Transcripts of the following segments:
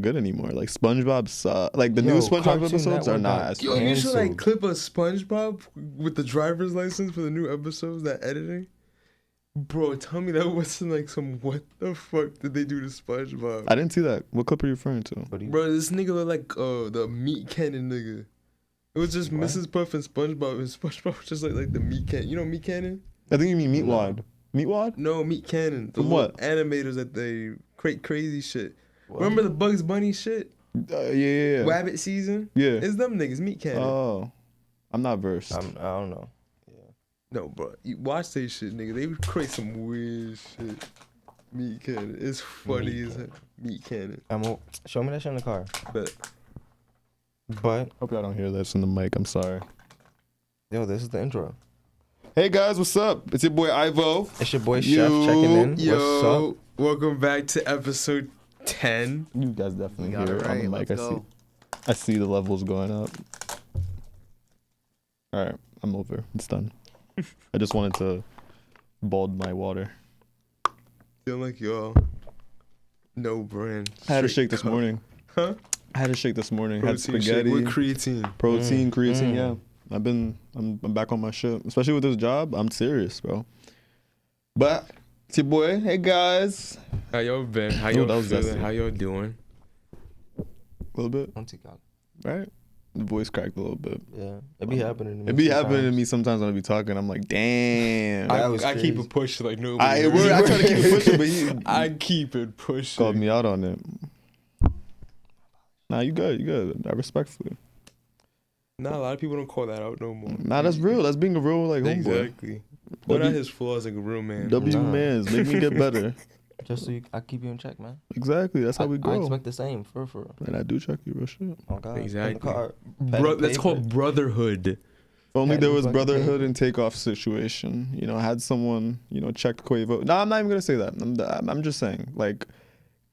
good anymore. Like SpongeBob suck. Like the new SpongeBob Cartoon episodes are Network not got as Yo, funny. you should like Canceled. clip a SpongeBob with the driver's license for the new episodes. That editing, bro. Tell me that wasn't like some what the fuck did they do to SpongeBob? I didn't see that. What clip are you referring to? Bro, this nigga look like the meat cannon nigga. It was just What? Mrs. Puff and SpongeBob, and SpongeBob was just like the meat cannon. You know meat cannon? I think you mean No. Meatwad. Meatwad? No, meat cannon. The From little what? animators that they create crazy shit. What? Remember the Bugs Bunny shit? Yeah. Rabbit season? Yeah. It's them niggas, meat cannon. Oh, I'm not versed. I don't know. No, bro. You watch they shit, nigga. They would create some weird shit. Meat cannon. It's funny Meat as hell. Meat cannon. Show me that shit in the car. But But Hope y'all don't hear this in the mic. I'm sorry. yo, this is the intro. Hey guys, what's up? It's your boy Ivo. It's your boy Chef checking in. What's yo, up? welcome back to episode 10. You guys definitely Got hear it it on the right. mic. Let's go. I see the levels going up. All right, I'm over. It's done. I just wanted to bald my water. Feel like y'all no brand. I had a Straight shake this cut. morning. Huh? I had a shake this morning. Had Protein shake spaghetti, with creatine. protein, creatine. Mm. Yeah, I'm back on my shit. Especially with this job, I'm serious, bro. But it's your boy. Hey guys, How y'all been? How Oh, y'all that was feeling? dusty. How y'all doing? a little bit, Don't take out. right? The voice cracked a little bit. Yeah, it be happening to me. It be happening to sometimes. me sometimes when I be talking. I'm like, damn. That was I keep crazy. it pushing like nobody. I else. try to keep it pushing, but he I keep it pushing. called me out on it. Nah, you good. You good. I respectfully. Nah, a lot of people don't call that out no more. Nah, that's real. That's being a real like homeboy. Exactly. Point out W, his flaws like a real man. W Nah. mans make me get better. Just so I keep you in check, man. Exactly. That's how we I grow. expect the same, for real. And I do check you, real shit. If Oh God. In Exactly. the car. That's called brotherhood. only Pen there and was fucking brotherhood paper. and takeoff situation. You know, had someone, you know, check Quavo. No, I'm not even gonna say that. I'm just saying, like,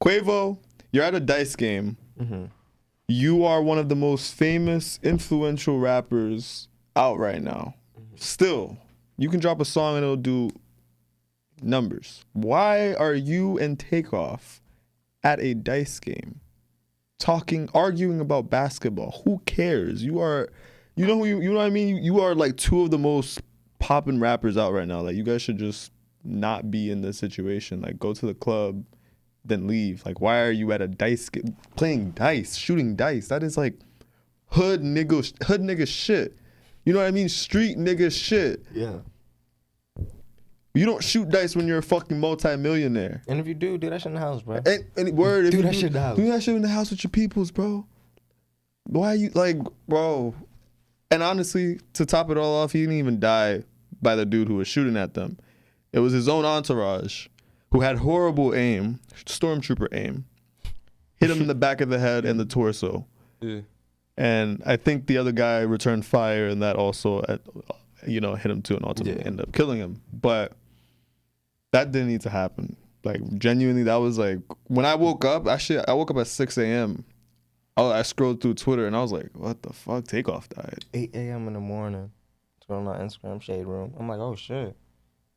Quavo, you're at a dice game. Mm-hmm. You are one of the most famous, influential rappers out right now. Still, you can drop a song and it'll do numbers. Why are you and Takeoff at a dice game, arguing about basketball? Who cares? You are, you know what I mean? You are like two of the most popping rappers out right now. Like, you guys should just not be in this situation. Like, go to the club, then leave. Like, why are you at a dice game, playing dice, shooting dice? That is like hood nigga shit. You know what I mean? Street nigga shit. Yeah. You don't shoot dice when you're a fucking multi-millionaire. And if you do that shit in the house, bro. And word, if Do you that shit in the house. Do that shit in the house with your peoples, bro. Why you like, bro? And honestly, to top it all off, he didn't even die by the dude who was shooting at them. It was his own entourage who had horrible aim, stormtrooper aim, hit him in the back of the head and the torso. Yeah. And I think the other guy returned fire, and that also, hit him too, and ultimately ended up killing him. But that didn't need to happen. Like, genuinely, that was like, when I woke up, I woke up at 6 a.m. I scrolled through Twitter, and I was like, what the fuck? Takeoff died. 8 a.m. in the morning. Scrolling on Instagram shade room. I'm like, oh shit.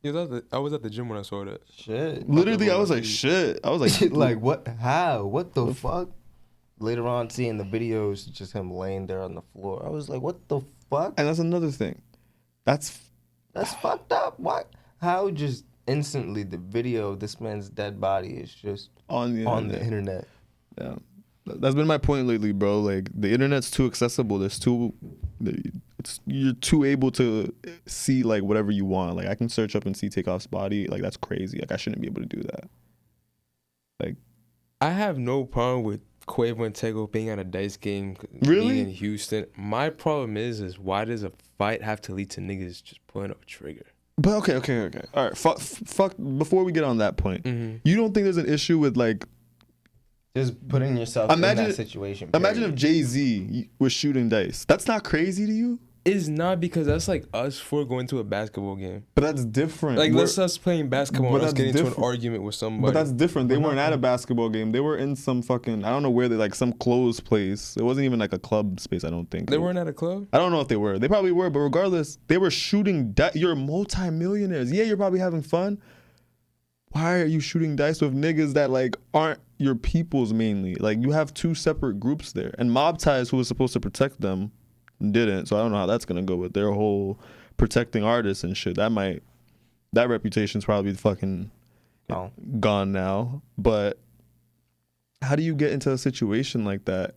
Yeah, I was at the gym when I saw that. Shit. Literally, I was like, shit. I was like, like what? How? What the fuck? Later on, seeing the videos, just him laying there on the floor. I was like, what the fuck? And that's another thing. That's fucked up. Why? How just instantly the video of this man's dead body is just on the internet. Yeah. That's been my point lately, bro. Like, the internet's too accessible. You're too able to see like whatever you want. Like, I can search up and see Takeoff's body. Like, that's crazy. Like, I shouldn't be able to do that. Like, I have no problem with Quavo and Tego being at a dice game. Really? Being in Houston. My problem is why does a fight have to lead to niggas just pulling up a trigger? but okay. All right, fuck. Before we get on that point, you don't think there's an issue with like? Just putting yourself in that situation. Imagine if period. Jay-Z was shooting dice. That's not crazy to you? It's not, because that's like us four going to a basketball game. But that's different. Like, let's us playing basketball But and us that's getting into an different. argument with somebody. But that's different. They weren't at a basketball game. They were in some fucking, I don't know where they, like some closed place. It wasn't even like a club space, I don't think. They weren't at a club? I don't know if they were. They probably were, but regardless, they were shooting. You're multi-millionaires. Yeah, you're probably having fun. why are you shooting dice with niggas that like aren't your peoples mainly? Like you have two separate groups there, and Mob Ties, who was supposed to protect them, didn't. So I don't know how that's gonna go with their whole protecting artists and shit. That reputation's probably fucking gone now. But how do you get into a situation like that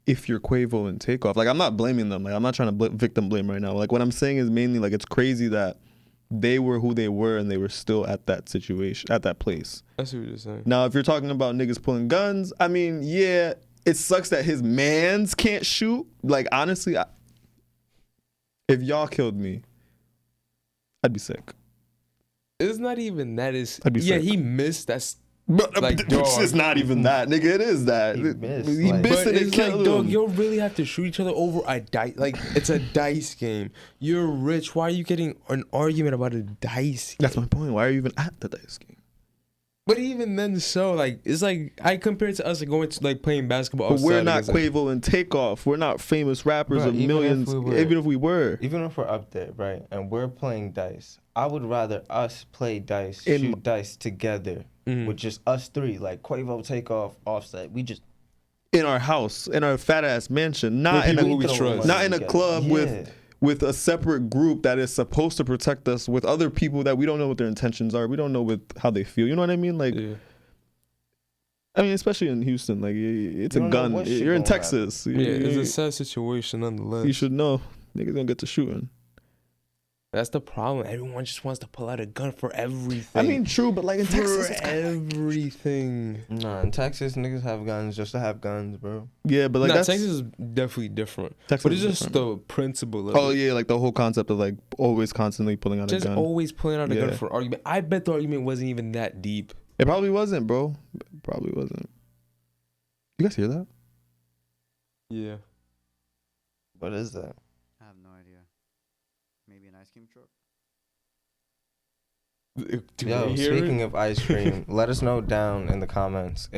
if you're Quavo and Takeoff? Like I'm not blaming them. Like I'm not trying to victim blame right now. Like what I'm saying is mainly like it's crazy that they were who they were and they were still at that situation, at that place. That's what you're saying. Now, if you're talking about niggas pulling guns, I mean, yeah, it sucks that his mans can't shoot. Like, honestly, if y'all killed me, I'd be sick. It's not even that. I'd be sick. He missed. That's But like, it's not even that, nigga. It is that. He missed but and it's killed like, dog, him. you'll really have to shoot each other over a dice. Like, it's a dice game. You're rich. Why are you getting an argument about a dice game? That's my point. Why are you even at the dice game? But even then, so like it's like I compare it to us like, going to like playing basketball. But we're not outside against, Quavo and Takeoff. We're not famous rappers Bro, of millions. Even if we were. Even if we're up there, right, and we're playing dice, I would rather us play dice, In- shoot dice together with just us three, like Quavo, Takeoff, Offset. We just In our house, in our fat ass mansion, not With in a people we trust. not in a together. club Yeah. with a separate group that is supposed to protect us with other people that we don't know what their intentions are. We don't know with how they feel. You know what I mean? Like, yeah. I mean, especially in Houston, like it's You a don't know gun. what shit You're in gonna Texas. Yeah, it's a sad situation nonetheless. You should know. Niggas gonna get to shooting. That's the problem. Everyone just wants to pull out a gun for everything. I mean, true, but like in for Texas, it's kinda like- everything. Nah, in Texas, niggas have guns just to have guns, bro. yeah, but like Nah, that's Texas is definitely different. Texas But it's is just different. the principle of Oh it. yeah, like the whole concept of like always constantly pulling out Just a gun. always pulling out a gun Yeah. for argument. I bet the argument wasn't even that deep. It probably wasn't, bro. It probably wasn't. You guys hear that? Yeah. What is that? I have no idea. Maybe an ice cream truck? Yo, speaking of ice cream, let us know down in the comments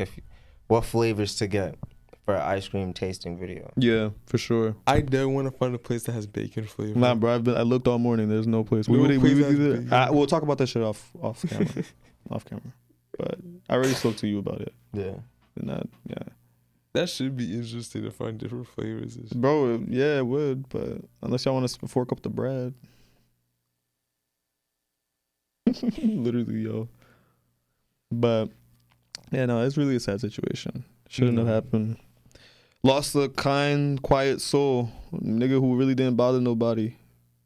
what flavors to get for an ice cream tasting video. Yeah, for sure. I do want to find a place that has bacon flavor. Nah, bro. I looked all morning. There's no place. No place that's either. big. We'll talk about that shit off camera, off camera. But I already spoke to you about it. Yeah. And that, yeah, That should be interesting to find different flavors. bro. Yeah, it would. But unless y'all want to fork up the bread, literally, yo. But yeah, no, it's really a sad situation. Shouldn't have happened. Lost a kind, quiet soul, nigga who really didn't bother nobody.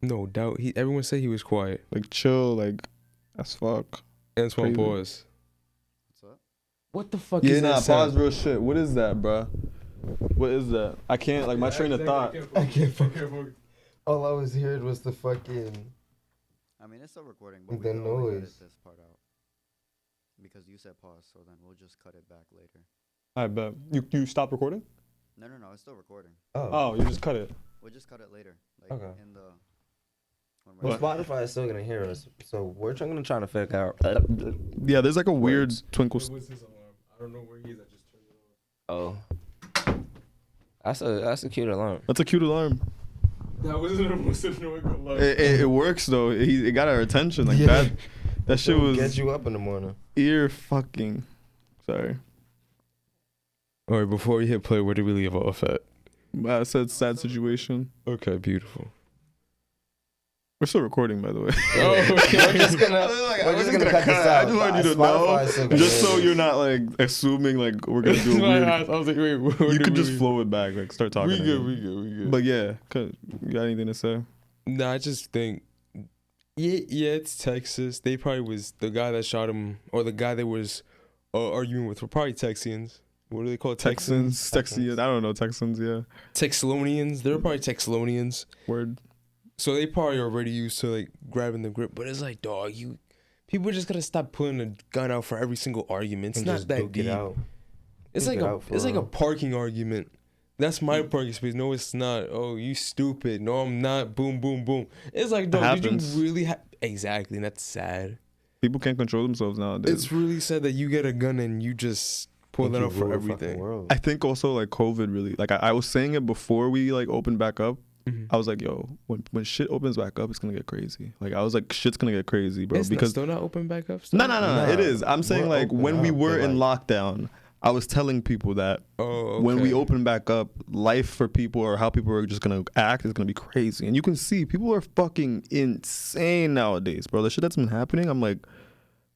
No doubt. Everyone said he was quiet. Like chill, like as fuck. Antoine, Crazy. pause. What's up? What the fuck Yeah, is nah, that sound? pause real shit. What is that, bruh? What is that? I can't, like, my train of thought. I can't fucking. All I was hearing was the fucking. I mean, it's still recording, but The we can always edit noise. this part out. Because you said pause, so then we'll just cut it back later. I bet. You stop recording? No, it's still recording. Oh, you just cut it. We'll just cut it later. Like Okay. in the... when Well, we're- Spotify is still gonna hear us, so we're gonna try to figure out. Yeah, there's like a weird twinkle. What's his alarm? I don't know where he is. I just turned it Oh, that's a cute alarm. That's a cute alarm. on. That wasn't the most annoying alarm. It works though. It got our attention. Like Yeah. that shit was Get you up in the morning. ear fucking. Sorry. All right, before we hit play, where did we leave off at? I said sad situation. Okay, beautiful. We're still recording, by the way. Oh, okay. We're just gonna cut this out. I just want you to Spotify is still know, gonna just so hear you're this. not like assuming like we're gonna do That's a why I weird. asked. I was like, wait, where You did could we just leave? flow it back, like start talking. We good, again. we good, we good. But yeah, you got anything to say? Nah, I just think, yeah, it's Texas. They probably was the guy that shot him, or the guy that was arguing with, were probably Texians. What do they call it? Texans. I don't know Texans. Yeah, Texlonians. They're probably Texlonians. word. So they probably already used to like grabbing the grip. But it's like, dog, people just gotta stop pulling a gun out for every single argument. It's And not just that duke it deep. out. It's Duke like it a out for it's like a real. parking argument. That's my parking space. No, it's not. Oh, you stupid. No, I'm not. Boom, boom, boom. It's like, dog, did happens. you really exactly? And that's sad. People can't control themselves nowadays. It's really sad that you get a gun and you just pull Think that you out for rule the fucking everything. world. I think also like COVID really, like I was saying it before we like opened back up, I was like, yo, when shit opens back up, it's gonna get crazy. Like I was like, shit's gonna get crazy, bro. It's Because still not open back up. no, Nah, it is. I'm saying we're like when open we up, were but, in like- lockdown, I was telling people that Oh, when we okay. open back up, life for people or how people are just gonna act is gonna be crazy. And you can see people are fucking insane nowadays, bro. The shit that's been happening, I'm like,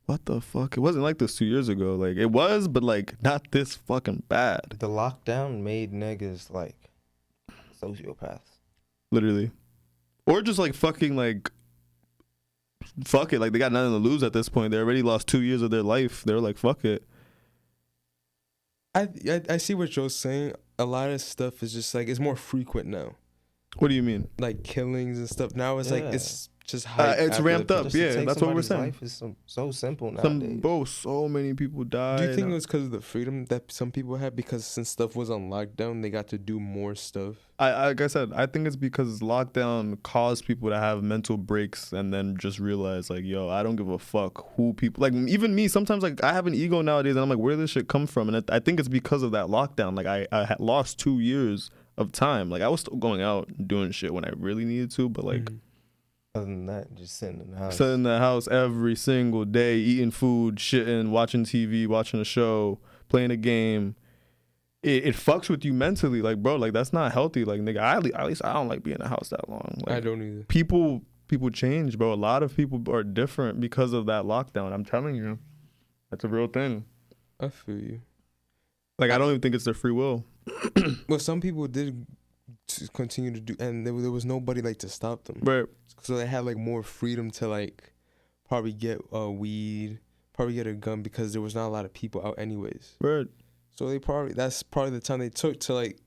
what the fuck? It wasn't like this 2 years ago. Like it was, but like not this fucking bad. The lockdown made niggas like sociopaths. Literally. Or just like fucking like fuck it. Like they got nothing to lose at this point. They already lost 2 years of their life. They're like, fuck it. I see what Joe's saying. A lot of stuff is just like it's more frequent now, What do you mean? like killings and stuff. Now it's like Yeah. it's just hype. It's after ramped the- up. Just to Yeah, take that's what we're somebody's saying. Life is so simple nowadays. So many people died. Do you think it was because of the freedom that some people had? Because since stuff was on lockdown, they got to do more stuff. Like I said, I think it's because lockdown caused people to have mental breaks and then just realize like, yo, I don't give a fuck who people like. Even me, sometimes like I have an ego nowadays, and I'm like, where did this shit come from? And I think it's because of that lockdown. Like I had lost 2 years of time. Like I was still going out and doing shit when I really needed to, but like. Other than that, just sitting in the house. Sitting in the house every single day, eating food, shitting, watching TV, watching a show, playing a game. It fucks with you mentally, like bro, like that's not healthy. Like nigga, at least I don't like being in the house that long. Like, I don't either. People change, bro. A lot of people are different because of that lockdown. I'm telling you, that's a real thing. I feel you. Like I don't even think it's their free will. Well, some people did continue to do, and there was nobody like to stop them. Right. So they had like more freedom to like probably get weed, probably get a gun because there was not a lot of people out anyways. Right. So that's probably the time they took to like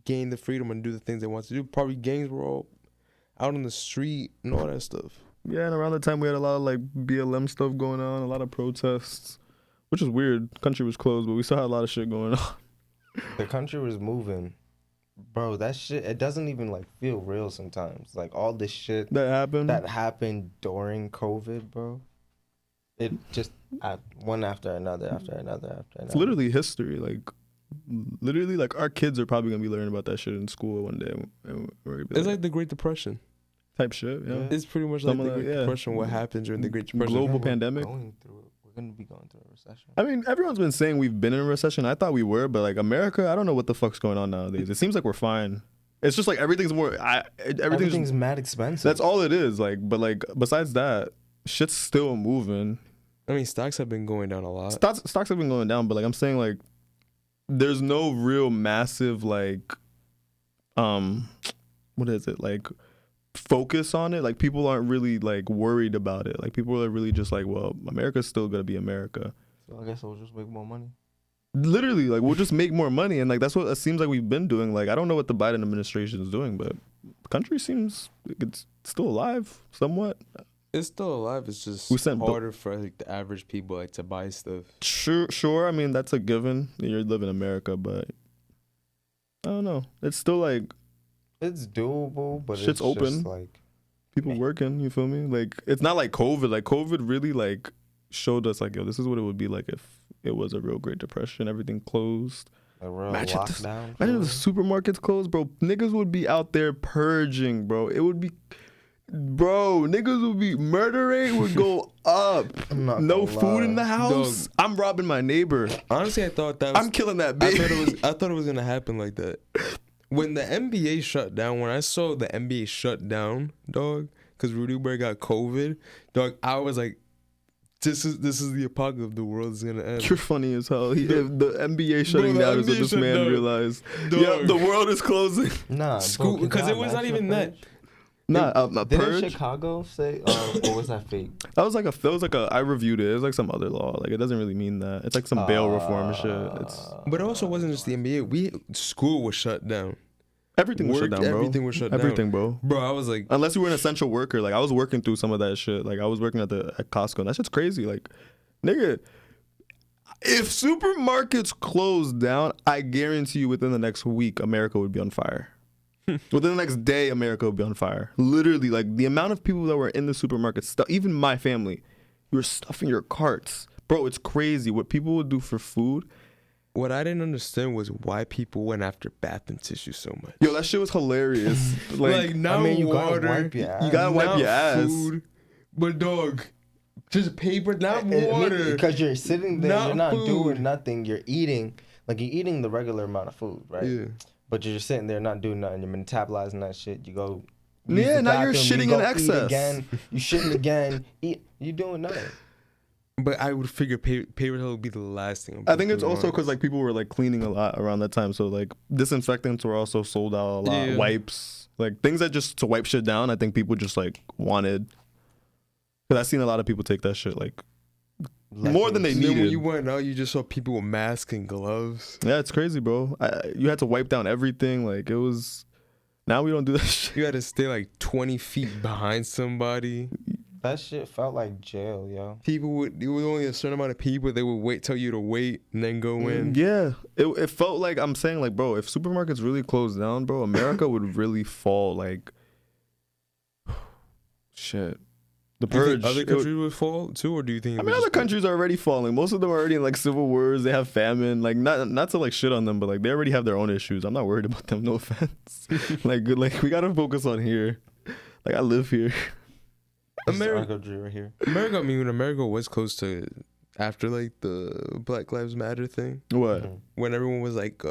gain the freedom and do the things they want to do. Probably gangs were all out on the street and all that stuff. Yeah, and around the time we had a lot of like BLM stuff going on, a lot of protests, which is weird. Country was closed, but we still had a lot of shit going on. The country was moving. Bro, that shit, it doesn't even like feel real sometimes. Like all this shit That happened during COVID, bro. It just one after another. It's literally history. Like, literally, like our kids are probably gonna be learning about that shit in school one day. And we're gonna be It's like the Great Depression. type shit. Yeah. It's pretty much like the Great Depression. What happens during the Great Depression? Global pandemic. We're gonna be going through a recession. I mean, everyone's been saying we've been in a recession. I thought we were, but like America, I don't know what the fuck's going on nowadays. It seems like we're fine. It's just like everything's more. Everything's mad expensive. That's all it is. Like, but like besides that, shit's still moving. I mean, stocks have been going down a lot. Stocks have been going down, but like I'm saying, like there's no real massive like, what is it like? Focus on it. Like people aren't really like worried about it. Like people are really just like, well, America's still gonna be America. So I guess we'll just make more money. Literally, like we'll just make more money, and like that's what it seems like we've been doing. Like I don't know what the Biden administration is doing, but the country seems like it's still alive somewhat. It's still alive. It's just We sent harder for like the average people like to buy stuff. Sure. I mean that's a given. You live in America, but I don't know. It's still like It's doable, but shit's it's open. Just like people working. You feel me? Like it's not like COVID. Like COVID really like showed us like, yo, this is what it would be like if it was a real Great Depression. Everything closed. a real Imagine lockdown. Imagine if the supermarkets closed, bro. Niggas would be out there purging, bro. It would be, bro. Niggas would be murder rate would go up. No food in the house. I'm robbing my neighbor. Honestly, I thought that was, I'm killing that baby. I thought it was gonna happen like that. When the NBA shut down, when I saw the NBA shut down, dog, because Rudy Gobert got COVID, dog, I was like, this is the apocalypse. The world is gonna end. You're funny as hell. The NBA shutting the down is what NBA this shut man down. realized. Dog. Yeah, the world is closing. Nah, School, because it was not even that. Nah, a Didn't purge. Chicago say, or was that fake? That was like a. I reviewed it. It was like some other law. Like it doesn't really mean that. It's like some bail reform and shit. It's But it also wasn't just the NBA. School was shut down. everything was shut down, bro. Everything was shut down. Everything, bro. Bro, I was like, Unless you were an essential worker, like I was working through some of that shit. Like I was working at Costco, and that shit's crazy. Like, nigga, if supermarkets closed down, I guarantee you within the next week, America would be on fire. Within the next day, America would be on fire. Literally, like the amount of people that were in the supermarket, even my family, you were stuffing your carts, bro. It's crazy what people would do for food. what I didn't understand was why people went after bathroom tissue so much. Yo, that shit was hilarious. Like not you water, gotta wipe your ass. You gotta wipe not your ass. food, but dog, just paper, not water. Because you're sitting there, you're not food. doing nothing. You're eating the regular amount of food, right? Yeah. But you're just sitting there not doing nothing. You're metabolizing that shit. You go. Yeah, now you're shitting in excess. Eat again. You shitting again. Eat. You doing nothing. But I would figure paper towel would be the last thing. I think it's also because like people were like cleaning a lot around that time, so like disinfectants were also sold out a lot. Yeah. Wipes, like things that just to wipe shit down. I think people just like wanted. Because I've seen a lot of people take that shit like more than they And then when needed. you went out, you just saw people with masks and gloves. Yeah, it's crazy, bro. You had to wipe down everything. Like it was. Now we don't do that shit. You had to stay like 20 feet behind somebody. That shit felt like jail, yo. It was only a certain amount of people. They would tell you to wait and then go in. Yeah, it felt like I'm saying like, bro, if supermarkets really closed down, bro, America would really fall. Like, shit. The Do you purge. think other countries would fall too, or do you think? I mean, other countries are already falling. Most of them are already in like civil wars. They have famine. Like, not to like shit on them, but like they already have their own issues. I'm not worried about them. No offense. like we gotta focus on here. Like I live here. America right here. America. I mean, when America was close to after like the Black Lives Matter thing, What, when everyone was like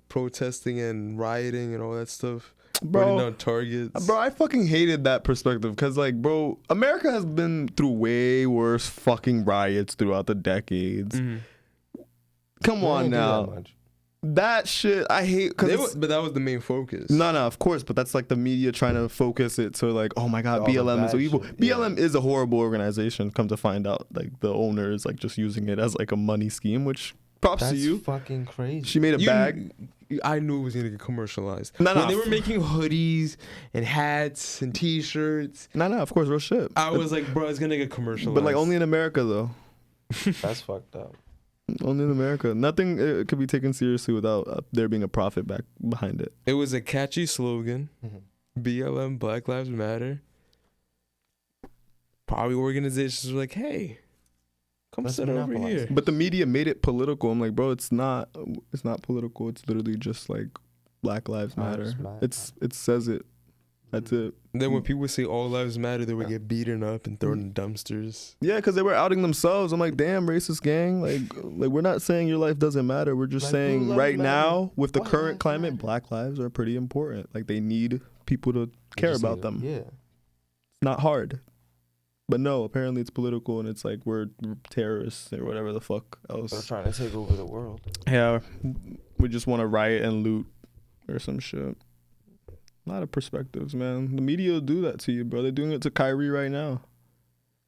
protesting and rioting and all that stuff, bro? burning down targets. Bro, I fucking hated that perspective because, like, bro, America has been through way worse fucking riots throughout the decades. Mhm. Come on now. That shit, I hate. But that was the main focus. No, of course, but that's like the media trying to focus it to like, oh my God, All the BLM is so bad evil. shit, yeah. BLM is a horrible organization. Come to find out, like the owner is like just using it as like a money scheme, which props That's to you. fucking crazy. She made a bag. I knew it was gonna get commercialized. No, when they were making hoodies and hats and T-shirts, No, of course, real shit. I was like, bro, it's gonna get commercialized. But like only in America though. That's fucked up. Only in America. Nothing could be taken seriously without there being a profit back behind it. It was a catchy slogan. BLM, Black Lives Matter. Probably organizations were like, hey, come Let's sit over monopolize here. it. But the media made it political. I'm like, bro, it's not political. It's literally just like Black Lives Matter. It says it. That's it. Then when people say all lives matter, they would get beaten up and thrown in dumpsters. Yeah, because they were outing themselves. I'm like, damn, racist gang. Like we're not saying your life doesn't matter. We're just Like, saying blue right lives now, matter. with the White current lives climate, matter. Black lives are pretty important. Like they need people to care about them. Yeah. It's not hard. But no, apparently it's political and it's like we're terrorists or whatever the fuck They're else. trying to take over the world. Yeah, we just want to riot and loot or some shit. A lot of perspectives, man. The media will do that to you, bro. They're doing it to Kyrie right now.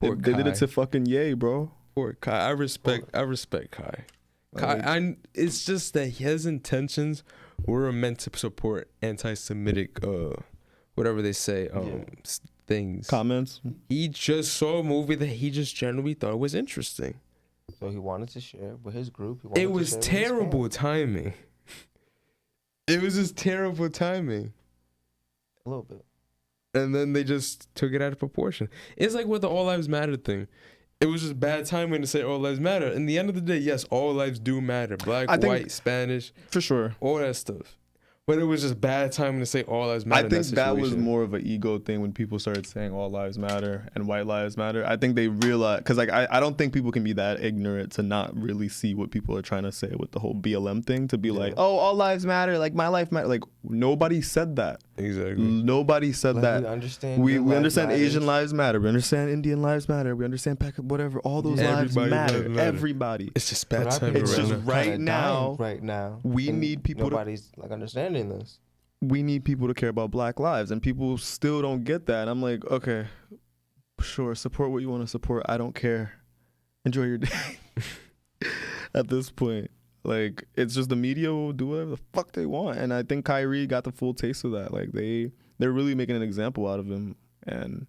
They Poor did it Kai. to fucking Ye, bro. Poor Kai. I respect Kai. Kai, it's just that his intentions were meant to support anti-Semitic, whatever they say, things. Comments. He just saw a movie that he just generally thought was interesting. So he wanted to share with his group. It was terrible timing. It was just terrible timing. A little bit. And then they just took it out of proportion. It's like with the All Lives Matter thing. It was just bad timing to say all lives matter. In the end of the day, yes, all lives do matter. Black, I think- white, Spanish, For sure. all that stuff. But it was just bad timing to say all lives matter. I think in that was situation. more of an ego thing when people started saying all lives matter and white lives matter. I think they realized, because like I don't think people can be that ignorant to not really see what people are trying to say with the whole BLM thing, to be like, oh, all lives matter, like my life matter. Like nobody said that. Exactly. Nobody said that. We understand. We your life understand matters. Asian lives matter. We understand Indian lives matter. We understand whatever. All those lives Everybody's matter. lives matter. Everybody. It's just But bad our timing. people It's right just now. kinda right dying now, Right now, we and need people to- Nobody's like understanding this. We need people to care about Black lives, and people still don't get that. I'm like, okay, sure, support what you want to support. I don't care. Enjoy your day. At this point, like, it's just the media will do whatever the fuck they want, and I think Kyrie got the full taste of that. Like, they're really making an example out of him, and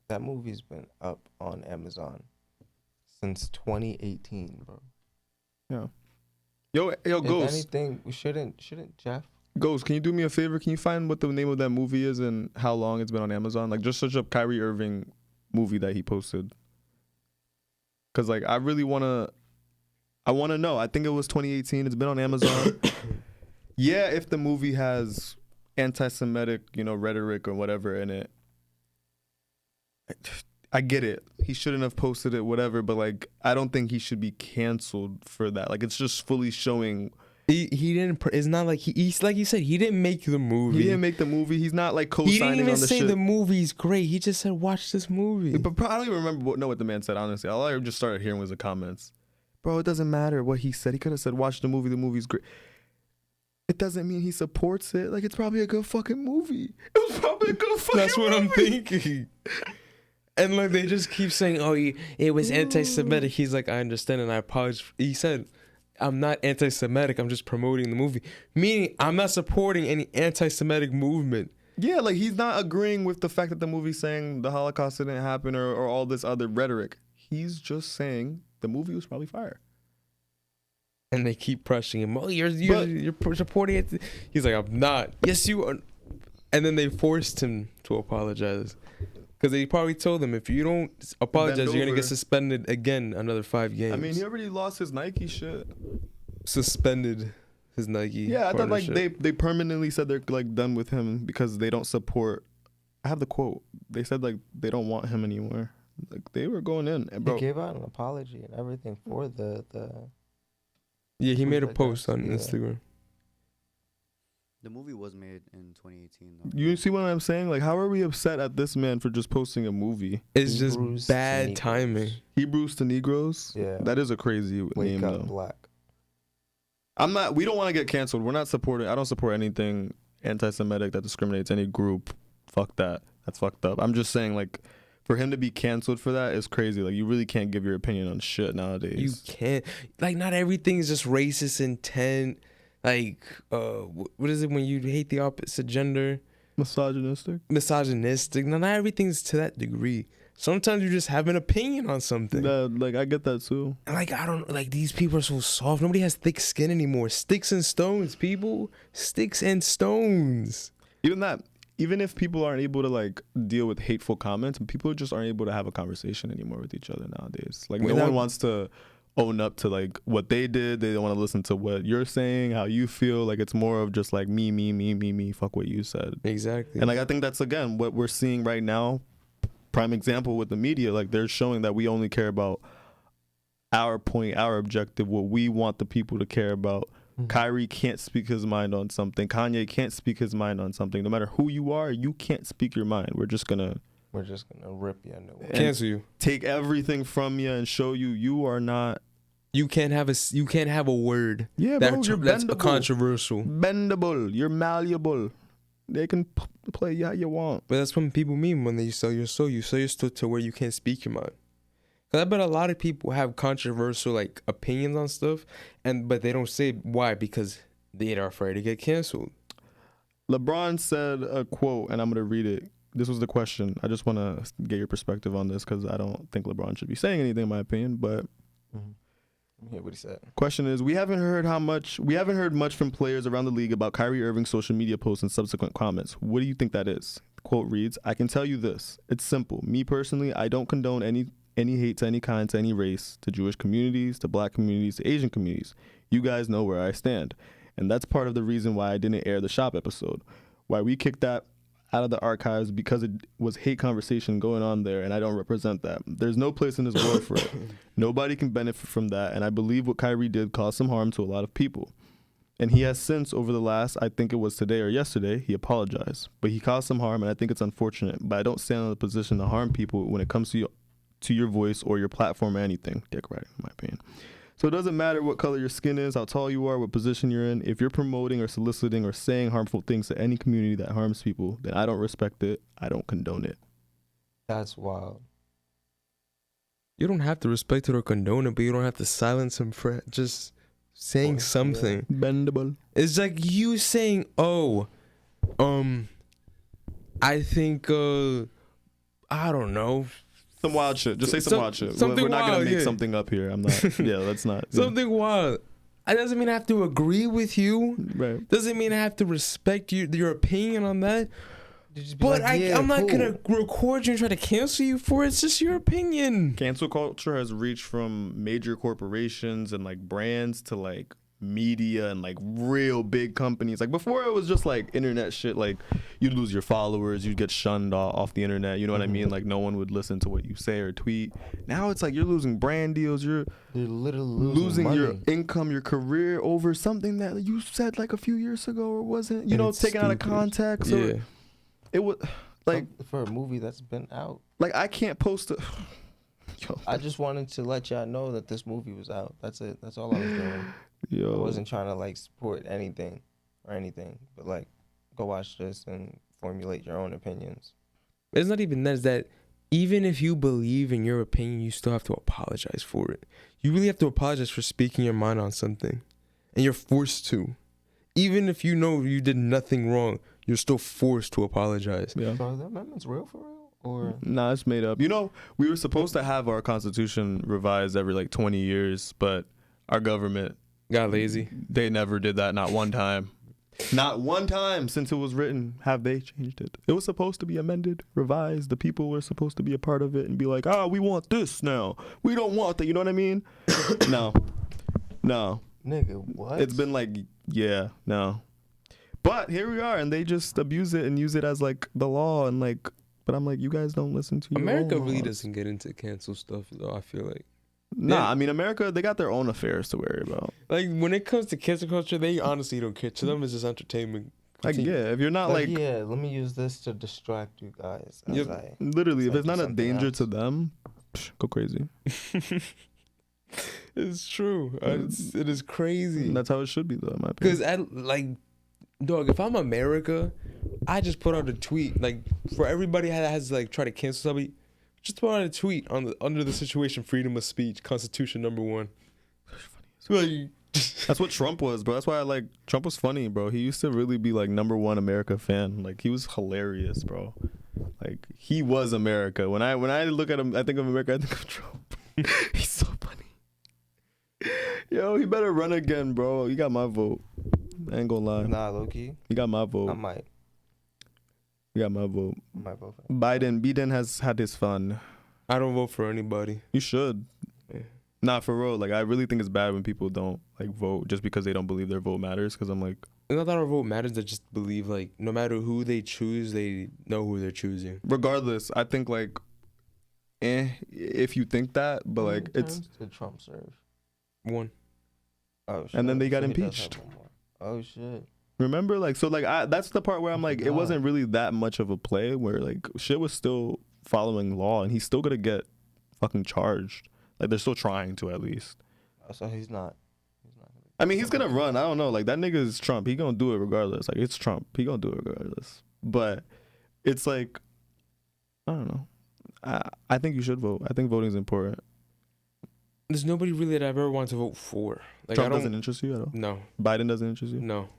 That movie's been up on Amazon since 2018, bro. yo, If Ghost, anything, we shouldn't Jeff? Ghost, can you do me a favor? Can you find what the name of that movie is and how long it's been on Amazon? Like, just search up Kyrie Irving movie that he posted. Cause like I I want to know. I think it was 2018. It's been on Amazon. Yeah, if the movie has anti-Semitic, rhetoric or whatever in it, I get it. He shouldn't have posted it, whatever. But like, I don't think he should be canceled for that. Like, it's just fully showing. He didn't. It's not like he's like you said. He didn't make the movie. He didn't make the movie. He's not like co-signing on the shit. He didn't even say the movie's great. He just said, "Watch this movie." But I don't even remember what the man said. Honestly, all I just started hearing was the comments. Bro, it doesn't matter what he said. He could have said, "Watch the movie. The movie's great." It doesn't mean he supports it. Like, it's probably a good fucking movie. It was probably a good fucking movie. That's what I'm thinking. And like they just keep saying, "Oh, it was anti-Semitic." He's like, "I understand and I apologize." He said, "I'm not anti-Semitic. I'm just promoting the movie." Meaning, I'm not supporting any anti-Semitic movement. Yeah, like he's not agreeing with the fact that the movie's saying the Holocaust didn't happen or all this other rhetoric. He's just saying the movie was probably fire. And they keep pressing him. "Oh, you're supporting it." He's like, "I'm not." "Yes, you are." And then they forced him to apologize. Because they probably told him, if you don't apologize, you're going to get suspended again another 5 games. I mean, he already lost his Nike shit. Suspended his Nike. Yeah, I thought like they permanently said they're like done with him because they don't support. I have the quote. They said like they don't want him anymore. Like they were going in. And bro, he gave out an apology and everything for the. Yeah, he made a post on Instagram. The movie was made in 2018 though. You see what I'm saying? Like, how are we upset at this man for just posting a movie? It's just bad timing. Hebrews to Negroes? Yeah. That is a crazy name though. Black. We don't want to get canceled. We're not supporting. I don't support anything anti-Semitic that discriminates any group. Fuck that. That's fucked up. I'm just saying, like, for him to be canceled for that is crazy. Like, you really can't give your opinion on shit nowadays. You can't. Like, not everything is just racist intent. Like, what is it when you hate the opposite gender? Misogynistic. No, not everything's to that degree. Sometimes you just have an opinion on something. Like, I get that too. Like, I don't, like, these people are so soft. Nobody has thick skin anymore. Sticks and stones, people. Sticks and stones. Even if people aren't able to like deal with hateful comments, people just aren't able to have a conversation anymore with each other nowadays. Like, no one wants to own up to like what they did. They don't want to listen to what you're saying, how you feel. Like, it's more of just like me, fuck what you said. Exactly. And like, I think that's again what we're seeing right now. Prime example with the media. Like, they're showing that we only care about our point, our objective, what we want the people to care about. Kyrie can't speak his mind on something. Kanye can't speak his mind on something. No matter who you are, you can't speak your mind. We're just gonna rip you under. Cancel you. Take everything from you and show you are not. You can't have a word. Yeah, bro, that's controversial. Bendable. You're malleable. They can play you how you want. But that's what people mean when they sell your soul. You sell your soul to where you can't speak your mind. Cause I bet a lot of people have controversial like opinions on stuff, but they don't say why, because they are afraid to get canceled. LeBron said a quote, and I'm gonna read it. This was the question. I just want to get your perspective on this because I don't think LeBron should be saying anything, in my opinion. But hear what he said. Question is, we haven't heard much from players around the league about Kyrie Irving's social media posts and subsequent comments. What do you think that is? The quote reads, "I can tell you this. It's simple. Me personally, I don't condone any hate to any kind, to any race, to Jewish communities, to black communities, to Asian communities. You guys know where I stand. And that's part of the reason why I didn't air the shop episode. Why we kicked that out of the archives, because it was hate conversation going on there, and I don't represent that. There's no place in this world for it. Nobody can benefit from that, and I believe what Kyrie did caused some harm to a lot of people. And he has since, over the last, I think it was today or yesterday, he apologized. But he caused some harm, and I think it's unfortunate. But I don't stand in the position to harm people when it comes to your voice or your platform or anything." Dick riding, in my opinion. So it doesn't matter what color your skin is, how tall you are, what position you're in. If you're promoting or soliciting or saying harmful things to any community that harms people, then I don't respect it. I don't condone it. That's wild. You don't have to respect it or condone it, but you don't have to silence him for just saying something. Yeah. Bendable. It's like you saying, I think, I don't know. Some wild shit. Just say some wild shit. We're not going to make something up here. I'm not. Yeah, that's not. Yeah. Something wild. It doesn't mean I have to agree with you. Right. Doesn't mean I have to respect your opinion on that. But I'm not gonna record you and try to cancel you for it. It's just your opinion. Cancel culture has reached from major corporations and like brands to like media and like real big companies. Like before it was just like internet shit, like you'd lose your followers, you'd get shunned off the internet, you know what I mean? Like no one would listen to what you say or tweet. Now it's like you're losing brand deals, you're literally losing your income, your career over something that you said like a few years ago or wasn't, you know, taken out of context. Yeah. It was like for a movie that's been out. Like I can't post a Yo. I just wanted to let y'all know that this movie was out. That's it. That's all I was doing. Yo. I wasn't trying to like support anything, but like go watch this and formulate your own opinions. It's not even that. It's that even if you believe in your opinion, you still have to apologize for it. You really have to apologize for speaking your mind on something, and you're forced to. Even if you know you did nothing wrong, you're still forced to apologize. Yeah. So are the amendments real for real? Or nah, it's made up. You know, we were supposed to have our constitution revised every like 20 years, but our government got lazy. They never did that, not one time. Not one time since it was written have they changed it. It was supposed to be amended, revised. The people were supposed to be a part of it and be like, we want this now. We don't want that. You know what I mean? No. Nigga, what? It's been like, yeah, no. But here we are, and they just abuse it and use it as like the law and like. But I'm like, you guys don't listen to your America own really laws. doesn't get into cancel stuff though. I feel like. Nah, I mean America, they got their own affairs to worry about. Like when it comes to cancel culture, they honestly don't care. To them, it's just entertainment. Like yeah, if you're not like yeah, let me use this to distract you guys. Literally, if it's not a danger to them, go crazy. It's true. It is crazy. And that's how it should be, though, in my opinion. Because dog, if I'm America, I just put out a tweet like for everybody that has to like try to cancel somebody. Just put out a tweet on under the situation, freedom of speech, Constitution #1. That's what Trump was, bro. That's why Trump was funny, bro. He used to really be like #1 America fan. Like he was hilarious, bro. Like he was America. When I look at him, I think of America. I think of Trump. He's so funny. Yo, he better run again, bro. He got my vote. I ain't gonna lie. Nah, low key. He got my vote. I might. He got my vote. I might vote for him. Biden has had his fun. I don't vote for anybody. You should. Yeah. Nah, for real. Like I really think it's bad when people don't like vote just because they don't believe their vote matters. Because I'm like, it's not that our vote matters. I just believe like no matter who they choose, they know who they're choosing. Regardless, I think like, if you think that, but like it's. Did Trump serve? 1. Oh shit. And then they got impeached. Oh shit. Remember, that's the part where I'm like, it wasn't really that much of a play where like shit was still following law and he's still gonna get fucking charged. Like they're still trying to at least. So he's not. I mean, he's gonna run. I don't know. Like that nigga is Trump. He gonna do it regardless. Like it's Trump. He gonna do it regardless. But it's like, I don't know. I think you should vote. I think voting is important. There's nobody really that I've ever wanted to vote for. Like Trump doesn't interest you at all? No. Biden doesn't interest you? No.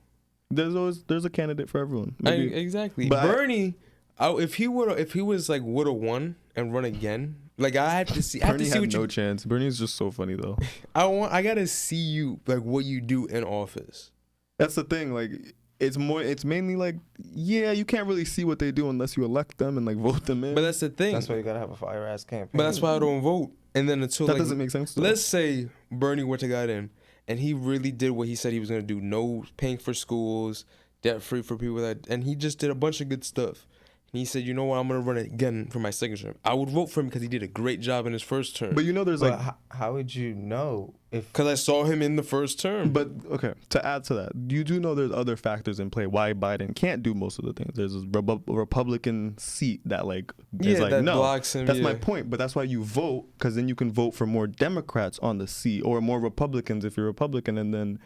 There's a candidate for everyone. Maybe, exactly. But Bernie, if he was like would have won and run again, like I have to see. Bernie had no chance. Bernie's just so funny though. I gotta see you like what you do in office. That's the thing. Like it's mainly like you can't really see what they do unless you elect them and like vote them in. But that's the thing. That's why you gotta have a fire ass campaign. But that's why I don't vote. And then until that doesn't make sense. Let's say Bernie were to got in and he really did what he said he was gonna do. No paying for schools, debt free for people and he just did a bunch of good stuff. And he said, you know what, I'm gonna run it again for my second term. I would vote for him because he did a great job in his first term. But there's how would you know because I saw him in the first term. But okay, to add to that, you do know there's other factors in play why Biden can't do most of the things. There's a Republican seat that is like that no, blocks him, that's my point. But that's why you vote, because then you can vote for more Democrats on the seat or more Republicans if you're Republican, and then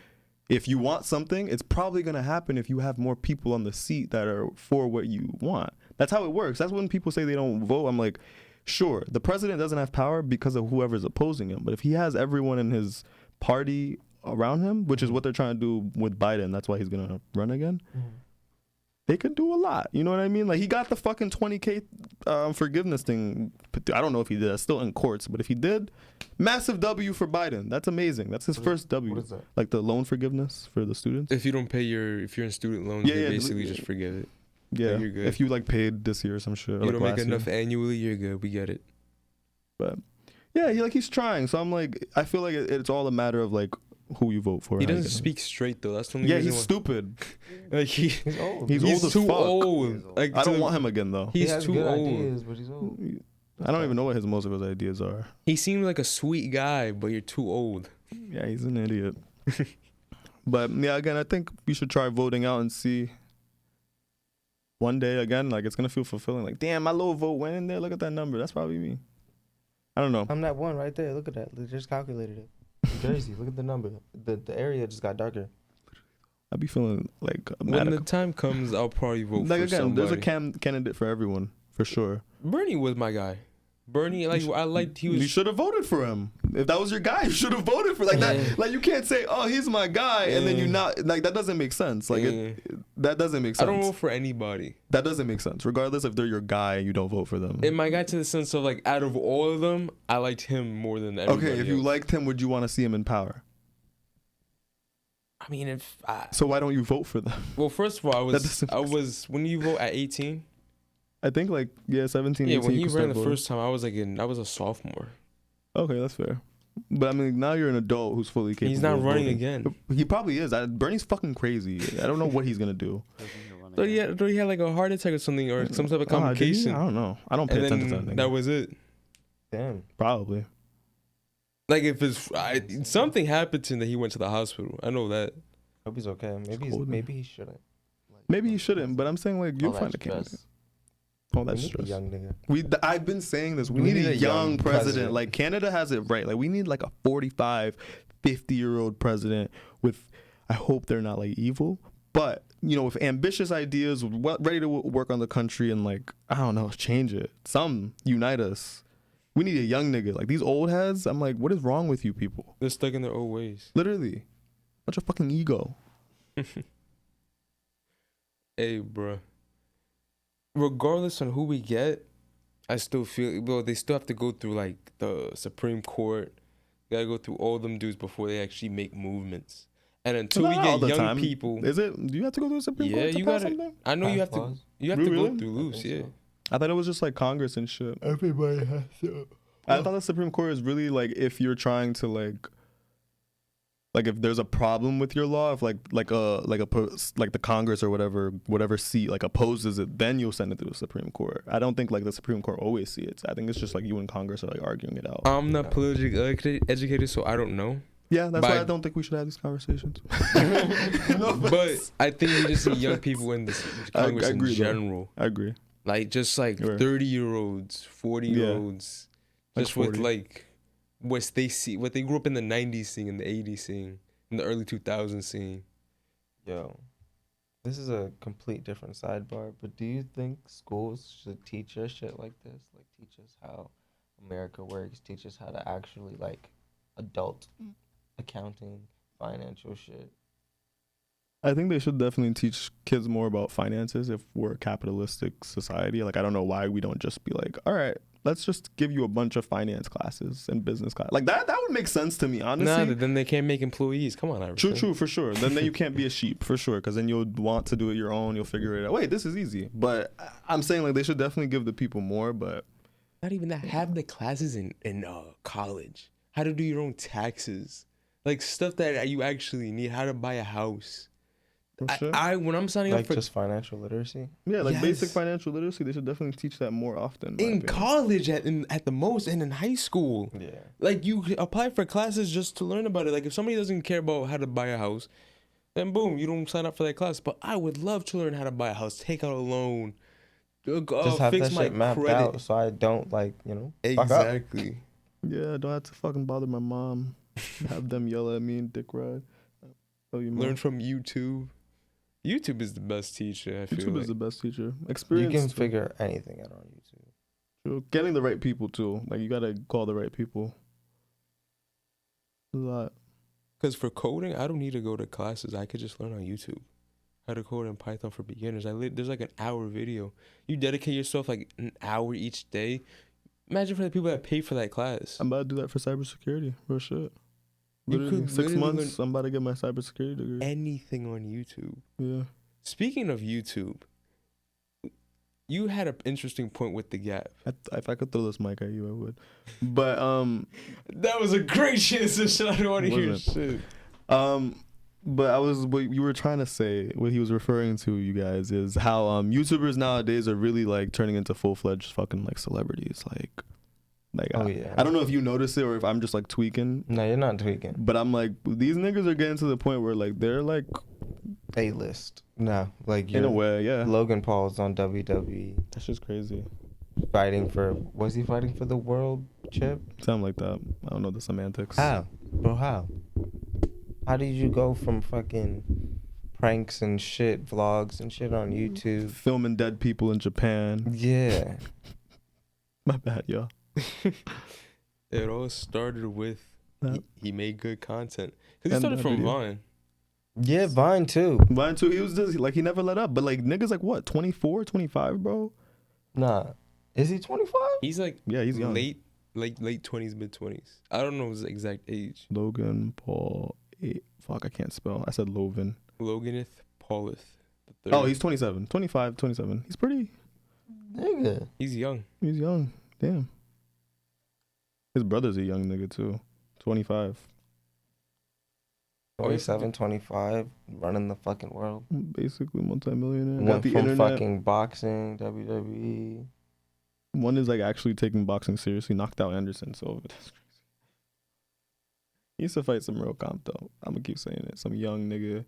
if you want something, it's probably gonna happen if you have more people on the seat that are for what you want. That's how it works. That's when people say they don't vote. I'm like, sure, the president doesn't have power because of whoever's opposing him. But if he has everyone in his party around him, which is what they're trying to do with Biden, that's why he's going to run again, they could do a lot. You know what I mean? Like, he got the fucking $20,000 forgiveness thing. I don't know if he did. It's still in courts. But if he did, massive W for Biden. That's amazing. That's his first W. What is that? Like the loan forgiveness for the students. If you don't pay if you're in student loans, they basically just forgive it. Yeah, you're good. if you like paid this year or some shit. Or You like don't make last year. enough annually, you're good. We get it. But yeah, he's trying. So I'm like, I feel like it's all a matter of like who you vote for. He how you doesn't get him. speak straight though. That's the only Yeah, reason he's why. stupid. Like He's old. He's old as too fuck. old. Like I don't to- want him again though. He's he has too good old. ideas, but he's old. I don't even know what most of his ideas are. He seems like a sweet guy, but you're too old. Yeah, he's an idiot. But yeah, again, I think you should try voting out and see. One day again, like it's gonna feel fulfilling. Like, damn, my little vote went in there. Look at that number. That's probably me. I don't know. I'm that one right there. Look at that. They just calculated it. New Jersey. Look at the number. The area just got darker. I'd be feeling like When the time comes, I'll probably vote like for again, somebody. there's a candidate for everyone for sure. Bernie was my guy. Bernie, like I liked. He was. You should have voted for him. If that was your guy, you should have voted for like Yeah. that. Like you can't say, "Oh, he's my guy," and then you Yeah. not like that. Doesn't make sense. Like that doesn't make I sense. don't vote for anybody. That doesn't make sense. Regardless if they're your guy, you don't vote for them. And my guy, to the sense of like, out of all of them, I liked him more than everybody Okay, if you else. liked him, would you want to see him in power? I mean, if I, So why don't you vote for them? well, first of all, doesn't I make was when you vote at 18. I think like 17, Yeah, 18. when you he could ran start the voting. first time, I was a sophomore. Okay, that's fair. But I mean, now you're an adult who's fully capable. He's not of running voting. again. He probably is. Bernie's fucking crazy. I don't know what he's gonna do. Thought he had like a heart attack or something, or some type of Did he? complication. I don't know. I don't pay And attention to then that. that was it. Damn. Probably. Like if something happened to him that he went to the hospital. I know that. Hope he's okay. cold. Maybe he shouldn't. Maybe he shouldn't, but I'm saying like you'll All find that a candidate. stress. Oh, We that's need a stress. young nigga. I've been saying this. We need a young president. Like Canada has it right. Like we need like a 45, 50-year-old president with. I hope they're not like evil, but with ambitious ideas, ready to work on the country and like I don't know, change it. Some unite us. We need a young nigga. Like these old heads. I'm like, what is wrong with you people? They're stuck in their old ways. Literally, bunch of fucking ego. Hey, bro. Regardless on who we get, I still feel they still have to go through like the Supreme Court. Gotta go through all them dudes before they actually make movements. And until Not we all get the young time. people, Is it? Do you have to go to the Supreme yeah, Court to you pass gotta. something? I know you Pass have to. laws? You have to Really? go through I loose, think yeah. so. I thought it was just like Congress and shit. Everybody has to. I thought the Supreme Court is really like if you're trying to like if there's a problem with your law, if like the Congress or whatever seat like opposes it, then you'll send it to the Supreme Court. I don't think like the Supreme Court always see it. I think it's just like you and Congress are like arguing it out. I'm not politically educated, so I don't know. Yeah, that's but why I don't think we should have these conversations. But I think we just need young people in this Congress I in agree, though. general. I agree. Like just like Right. 30-year-olds, 40-year-olds, Like just 40. with like what they grew up in the 90s seeing, in the 80s seeing, in the early 2000s seeing. Yo, this is a complete different sidebar, but do you think schools should teach us shit like this? Like teach us how America works, teach us how to actually like adult accounting, financial shit. I think they should definitely teach kids more about finances if we're a capitalistic society. Like, I don't know why we don't just be like, all right, let's just give you a bunch of finance classes and business class. Like, that would make sense to me, honestly. Nah, then they can't make employees. Come on, Iverson. True, for sure. Then you can't be a sheep, for sure, because then you'll want to do it your own. You'll figure it out. Wait, this is easy. But I'm saying, like, they should definitely give the people more, but... Not even that. Have the classes in college. How to do your own taxes. Like, stuff that you actually need. How to buy a house. For sure. When I'm signing Like up for just financial literacy. Yeah, like Yes. basic financial literacy, they should definitely teach that more often. in my in opinion. college at the most, and in high school, Yeah. like you apply for classes just to learn about it. Like if somebody doesn't care about how to buy a house, then boom, you don't sign up for that class. But I would love to learn how to buy a house, take out a loan, Just have fix that my shit mapped credit. out so I don't fuck up. Exactly. Yeah, I don't have to fucking bother my mom. Have them yell at me and dick ride. Oh, you Learn from YouTube. YouTube is the best teacher. I feel YouTube like. is the best teacher. You Experience. can too. figure anything out on YouTube. True. Getting the right people too. Like you gotta call the right people. A lot. Because for coding, I don't need to go to classes. I could just learn on YouTube how to code in Python for beginners. There's like an hour video. You dedicate yourself like an hour each day. Imagine for the people that pay for that class. I'm about to do that for cybersecurity. Real shit. You Literally, could 6 literally months. I'm about to get my cybersecurity degree. Anything on YouTube. Yeah. Speaking of YouTube, You had an interesting point with the gap. If I could throw this mic at you, I would. But That was a great transition. I don't want to hear Wasn't shit. but what you were trying to say, what he was referring to, you guys, is how YouTubers nowadays are really like turning into full-fledged fucking like celebrities. Like Oh, yeah. I don't know if you notice it or if I'm just like tweaking, No, you're not tweaking. but I'm like, these niggas are getting to the point where like they're like, A-list. No, like in a you're way, yeah. Logan Paul's on WWE That's just crazy. fighting for. Was he fighting for the world chip? Something like that. I don't know the semantics. How, bro? How? How did you go from fucking pranks and shit, vlogs and shit on YouTube? Filming dead people in Japan. Yeah. My bad, y'all. It all started with That- he made good content. Because he And started that from video. Vine. Yeah, Vine too. Mine too. He was just like, he never let up. But like niggas like what, 24, 25, bro? Nah. Is he 25? He's like Yeah, he's young. late 20s, mid 20s. I don't know his exact age. Logan Paul. Fuck, I can't spell. I said Loven. Loganeth Paulith. Oh, he's 27. 25, 27. He's pretty. Nigga. He's young. He's young. Damn. His brother's a young nigga too. 25. 27, 25, running the fucking world. Basically multi-millionaire. Went Got the from internet. fucking boxing, WWE. One is like actually taking boxing seriously. Knocked out Anderson. So that's crazy. He used to fight some real comp though. I'm gonna keep saying it. Some young nigga.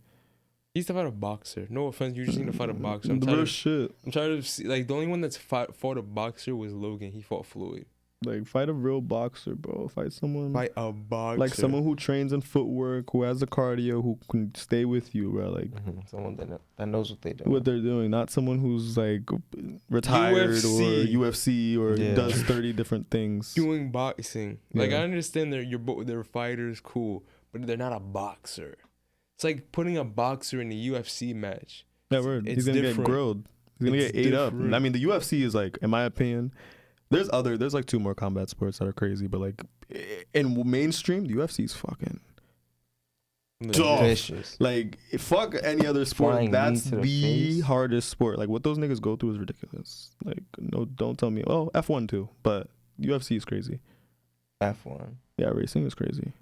He used to fight a boxer. No offense, you just need to fight a boxer. I'm The tired real of, shit. I'm tired of like the only one that's fought a boxer was Logan. He fought Floyd. Like fight a real boxer, bro. Fight someone. Fight a boxer. Like someone who trains in footwork, who has the cardio, who can stay with you, bro. Like Someone that knows what they do. what they're doing, not someone who's like retired UFC. or UFC or Yeah. does 30 different things. doing boxing. Like Yeah. I understand they're fighters, cool, but they're not a boxer. It's like putting a boxer in a UFC match. That word. It's He's gonna different. get grilled. He's gonna It's get ate up. different. I mean, the UFC is like, in my opinion, there's like two more combat sports that are crazy, but like in mainstream, the UFC is fucking tough. Vicious. Like fuck any other sport. Flying That's knee to the the face. hardest sport. Like what those niggas go through is ridiculous. Like no, don't tell me. Oh, F1 too, but UFC is crazy. F1. Yeah, racing is crazy.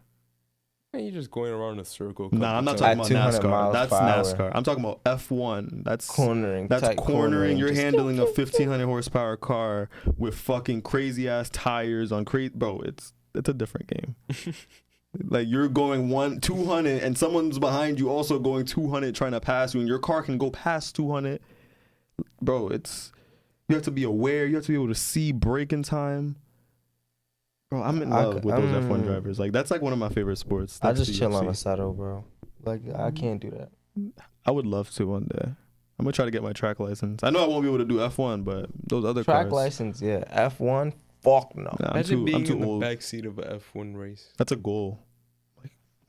Man, you're just going around in a circle. Nah, I'm not At talking about 200 NASCAR. miles That's per hour. NASCAR. I'm talking about F1. That's Cornering. That's tight cornering. You're just- handling a 1,500 horsepower car with fucking crazy ass tires on crazy. Bro, it's a different game. Like you're going 200 and someone's behind you also going 200 trying to pass you, and your car can go past 200. Bro, you have to be aware. You have to be able to see braking time. Bro, I'm in love with those F1 drivers. Like that's like one of my favorite sports. I That's just the chill on a UFC. saddle, bro. Like I can't do that. I would love to one day. I'm gonna try to get my track license. I know I won't be able to do F1, but those other Track cars. license, yeah. F1, fuck no. Nah, I'm Imagine being I'm too in the old. backseat of a F1 race. That's a goal.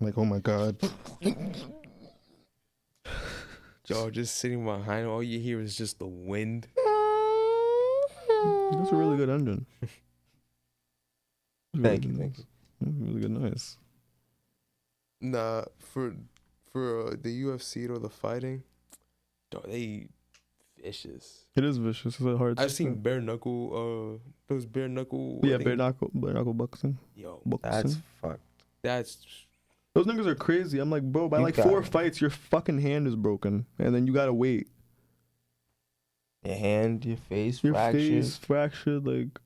Like oh my god. Yo, just sitting behind, all you hear is just the wind. That's a really good engine. Thank you, thank you. Really good noise. Nah, for the UFC or the fighting, dog, they vicious. It is vicious. It's a hard. I've seen bare knuckle. Those bare knuckle. Yeah, I think- bare knuckle boxing. Yo, That's Boxing. fucked. that's Those niggas are crazy. I'm like, bro, by You like got 4 it. fights, your fucking hand is broken, and then you gotta wait. Your hand, your face Your fractured. face fractured. Like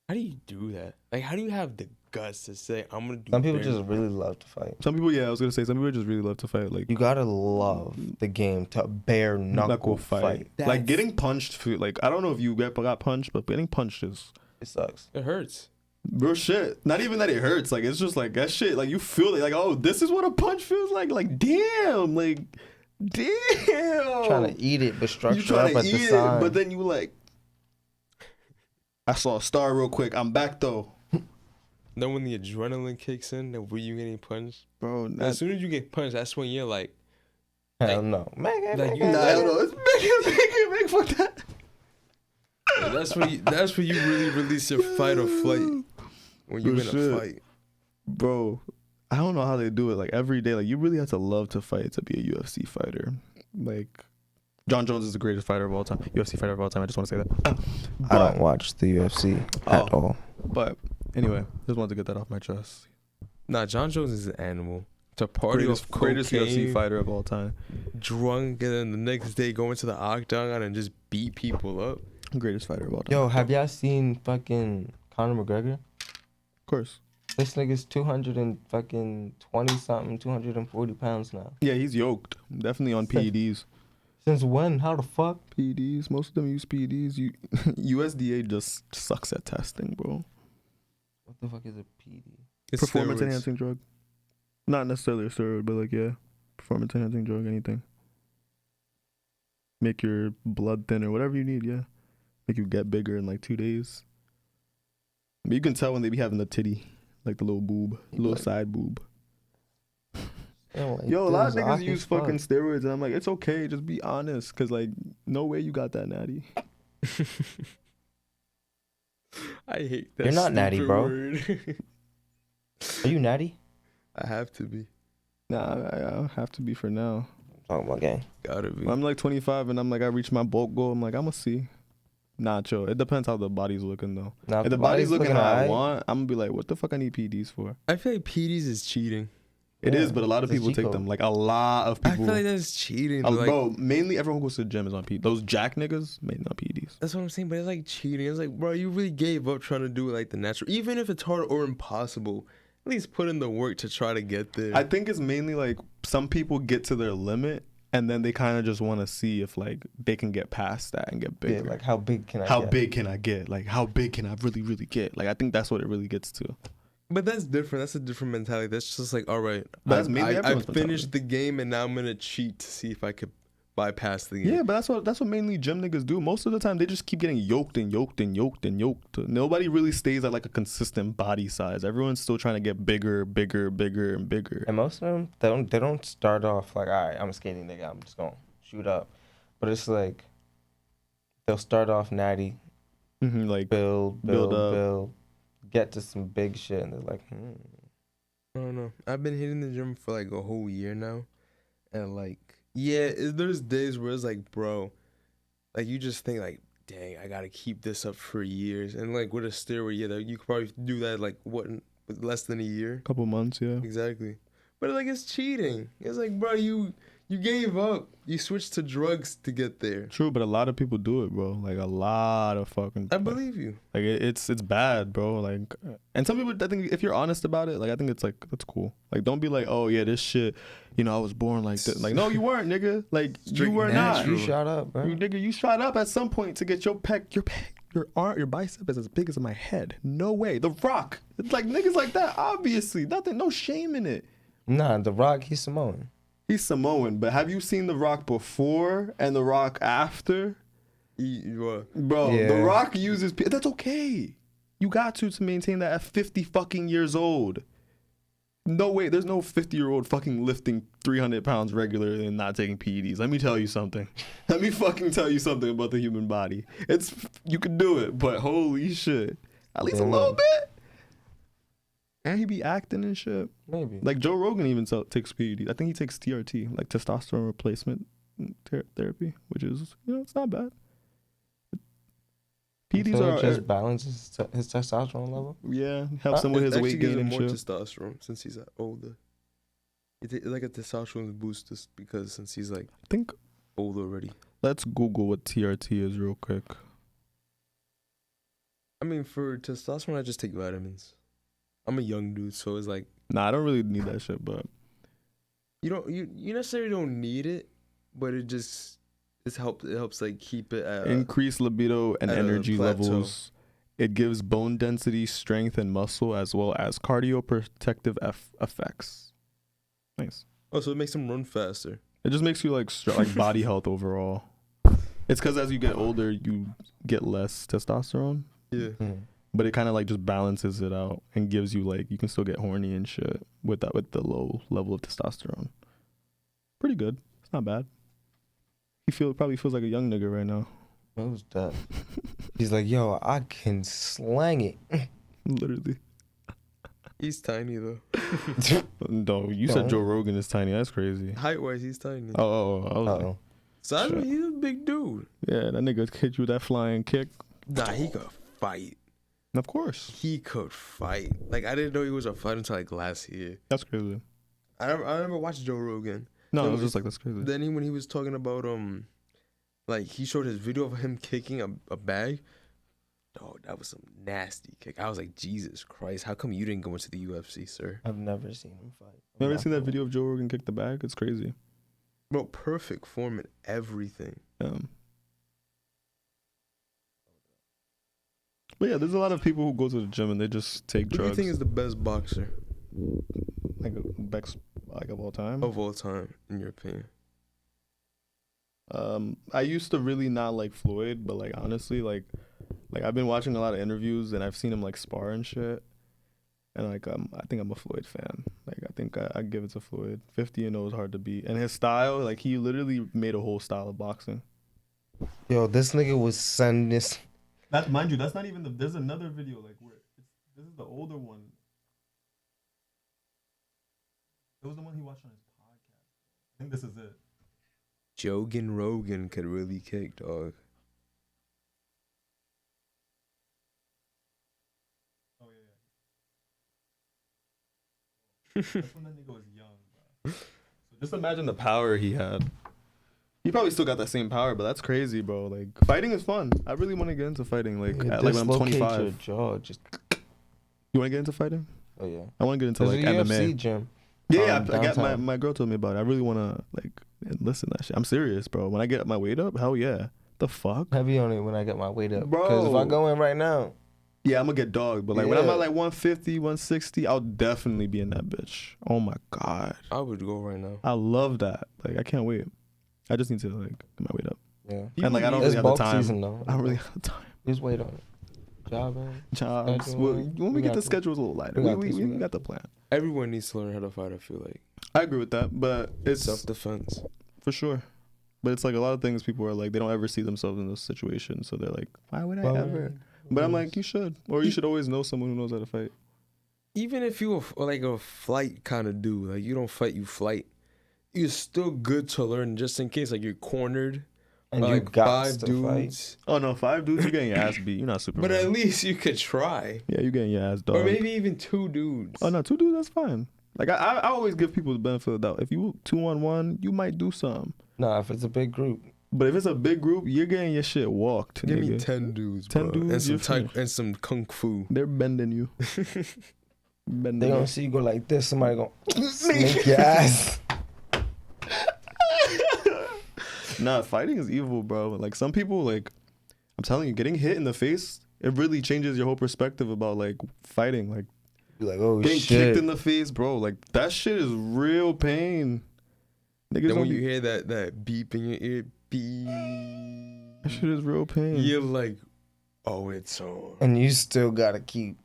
how do you do that? Like, how do you have the guts to say I'm gonna do? Some people bare just really love to fight. some people, yeah, I was gonna say some people just really love to fight. Like You gotta love the game to bare knuckle fight. Like That's- getting punched. Like I don't know if you got punched, but getting punched is It sucks. It hurts. real shit. Not even that it hurts. Like it's just like that shit. Like you feel it. Like oh, this is what a punch feels like. Like damn. Like damn. Trying to eat it, but you structure trying up to at the eat side. it, but then you like. I saw a star real quick. I'm back though, Then when the adrenaline kicks in, then when you getting punched, bro. as soon as you get punched, that's when you're like, Hell no. like, you- Nah, I don't know. It's big. Fuck that. that's when you really release your fight or flight when you're Real in a shit. fight. Bro, I don't know how they do it. Like every day, like you really have to love to fight to be a UFC fighter. Like John Jones is the greatest fighter of all time. UFC fighter of all time. I just want to say that. I don't watch the UFC at all. But anyway, just wanted to get that off my chest. Nah, John Jones is an animal. To party off Greatest cocaine, UFC fighter of all time. drunk, and then the next day go into the octagon and just beat people up. Greatest fighter of all time. Yo, have y'all seen fucking Conor McGregor? Of course. This nigga's 220 something, 240 pounds now. Yeah, he's yoked. Definitely on PEDs. Since when? How the fuck? PEDs. Most of them use PEDs. USDA just sucks at testing, bro. What the fuck is a PD? It's Performance steroids. enhancing drug. Not necessarily a steroid, but like, yeah. Performance enhancing drug, anything. Make your blood thinner, whatever you need, yeah. Make you get bigger in like 2 days. But you can tell when they be having the titty, like the little boob, little Like- side boob. Like, Yo, a lot of this is niggas awkward use as fuck. fucking steroids, and I'm like, it's okay, just be honest, cause like, no way you got that natty. I hate that. You're not natty, stupid bro. word. Are you natty? I have to be. Nah, I have to be for now. Talking about gang. Gotta be. I'm like 25, and I'm like, I reached my bulk goal. I'm like, I'm gonna see. Nah, chill. It depends how the body's looking though. Now, If the body's looking how I alright, want, I'm gonna be like, what the fuck I need PEDs for? I feel like PDs is cheating. It Yeah, is, but a lot of it's a people G take code. them. Like a lot of I people. feel like that's cheating. Oh, like, bro, mainly everyone who goes to the gym is on PEDs. Those jack niggas, mainly on PEDs. that's what I'm saying, but it's like cheating. It's like, bro, you really gave up trying to do it like the natural. Even if it's hard or impossible, at least put in the work to try to get there. I think it's mainly like some people get to their limit, and then they kind of just want to see if like they can get past that and get Yeah, bigger. like how big can I How get? big can I get? Like how big can I really get? Like I think that's what it really gets to. But that's different. That's a different mentality. That's just like, all right, But that's I mainly everyone's finished the game and now I'm gonna cheat to see if I could bypass the game. Yeah, but that's what mainly gym niggas do. Most of the time, they just keep getting yoked. Nobody really stays at like a consistent body size. Everyone's still trying to get bigger and bigger. And most of them, they don't start off like, all right, I'm a skating nigga, I'm just gonna shoot up. But it's like they'll start off natty, Like build, Build up. get to some big shit, and they're like, I don't know. I've been hitting the gym for like a whole year now, and like, yeah, there's days where it's like, bro, like you just think like, dang, I gotta keep this up for years, and like with a steroid, yeah, you could probably do that like what in less than a year. couple months, yeah. Exactly. But like it's cheating. It's like, bro, you gave up. You switched to drugs to get there. True, but a lot of people do it, bro. Like a lot of fucking. I believe you. Like it's bad, bro. Like, and some people, I think, if you're honest about it, like I think it's like that's cool. Like, don't be like, oh yeah, this shit. You know, I was born like this. Like, no, you weren't, nigga. Like, Straight you were not. natural. you shot up, bro. You nigga, you shot up at some point to get your arm, your bicep is as big as my head. No way. The Rock. It's like niggas like that. Obviously, nothing. No shame in it. Nah, The Rock, he's Samoan. He's Samoan, but have you seen The Rock before and The Rock after? Bro, Yeah. The Rock uses. That's okay. You got to maintain that at 50 fucking years old. No way. There's no 50-year-old fucking lifting 300 pounds regularly and not taking PEDs. Let me tell you something. Let me fucking tell you something about the human body. You can do it, but holy shit. At least a Yeah. little bit. And he be acting and shit. Maybe. Like Joe Rogan even takes PEDs. I think he takes TRT, like testosterone replacement therapy, which is, it's not bad. PEDs So are it just balances his testosterone level. yeah, helps him with his weight gain and more shit. testosterone since he's older. It's like a testosterone boost just because since he's like I think old already. let's Google what TRT is real quick. I mean, for testosterone, I just take vitamins. I'm a young dude, so it's like Nah, I don't really need that shit, but you necessarily don't need it, but it helps like keep it at increase libido and at a energy plateau. levels. It gives bone density, strength, and muscle, as well as cardioprotective effects. Nice. Oh, so it makes him run faster. It just makes you like like body health overall. It's because as you get older, you get less testosterone, Yeah. but it kind of like just balances it out and gives you like you can still get horny and shit with the low level of testosterone. Pretty good. It's not bad. He probably feels like a young nigga right now. What was that? He's like, yo, I can slang it. Literally. He's tiny though. No, you said Joe Rogan is tiny. That's crazy. Height wise, he's tiny. Oh, I was like, Uh-oh. So Sure. he's a big dude. Yeah, that nigga hit you with that flying kick. Nah, he could fight. Of course. He could fight. Like I didn't know he was a fighter until like last year. That's crazy. I never watched Joe Rogan. No, Then it was just like, that's crazy. Then when he was talking about like he showed his video of him kicking a bag. Dog, that was some nasty kick. I was like, Jesus Christ, how come you didn't go into the UFC, sir? I've never seen him fight. You ever seen that video of Joe Rogan kick the bag? It's crazy. Bro, perfect form and everything. But yeah, there's a lot of people who go to the gym and they just take Who do you drugs. think is the best boxer like of all time? of all time, in your opinion? I used to really not like Floyd, but like honestly, like I've been watching a lot of interviews and I've seen him like spar and shit. And like I think I'm a Floyd fan. Like I think I give it to Floyd. 50-0 is hard to beat. And his style, like he literally made a whole style of boxing. Yo, this nigga was sending this. That, mind you, that's not even there's another video like where this is the older one. It was the one he watched on his podcast. I think this is it. Jogan Rogan could really kick, dog. Oh yeah. That's when that nigga was young, bro. So just imagine the power he had. He probably still got that same power, but that's crazy, bro. Like fighting is fun. I really want to get into fighting. Like Yeah, at, like when I'm dislocate 25. your jaw, just. You want to get into fighting? Oh yeah. I want to get into There's like a MMA. UFC gym. Yeah, I got downtown. my girl told me about it. I really want to like listen to that shit. I'm serious, bro. When I get my weight up, hell yeah. The fuck? Heavy on it when I get my weight up. Because if I Bro. go in right now, Yeah, I'm gonna get dogged. But like when I'm Yeah. at like 150, 160, I'll definitely be in that bitch. Oh my god. I would go right now. I love that. Like I can't wait. I just need to like get my weight up. yeah. And like I don't It's really have the bulk time. season though. I don't really have the time. Just wait on it. Jobbing. Jobs. Schedule, When we we get got the this. schedules a little lighter, We got this, we we got got the plan. Everyone needs to learn how to fight, I feel like. I agree with that, but it's Self-defense. for sure. But it's like a lot of things people are like they don't ever see themselves in those situations, so they're like, why would I ever? But I'm like, you should, or you should always know someone who knows how to fight. Even if you are like a flight kind of dude, like you don't fight, you flight, you're still good to learn just in case like you're cornered And by you like got five to dudes. Oh no, 5 dudes, you're getting your ass beat. You're not Superman. But at least you could try. Yeah, you're getting your ass dogged. Or maybe even 2 dudes. Oh no, 2 dudes, that's fine. Like I always give people the benefit of the doubt. If you 2-on-1, you might do something. Nah, if it's a big group. But if it's a big group, you're getting your shit walked. Give me nigga. 10 dudes, 10 bro. dudes, and some you're finished. and some kung fu. They're bending you. Bending They you. gonna see you go like this. Somebody gonna snake your ass. Nah, fighting is evil, bro. Like some people, like I'm telling you, getting hit in the face, it really changes your whole perspective about like fighting. Like Be like, oh getting shit. kicked in the face, bro. Like that shit is real pain. Niggas Then don't when you be, hear that beep in your ear, beep, that shit is real pain. you're like, oh, it's on. And you still gotta keep.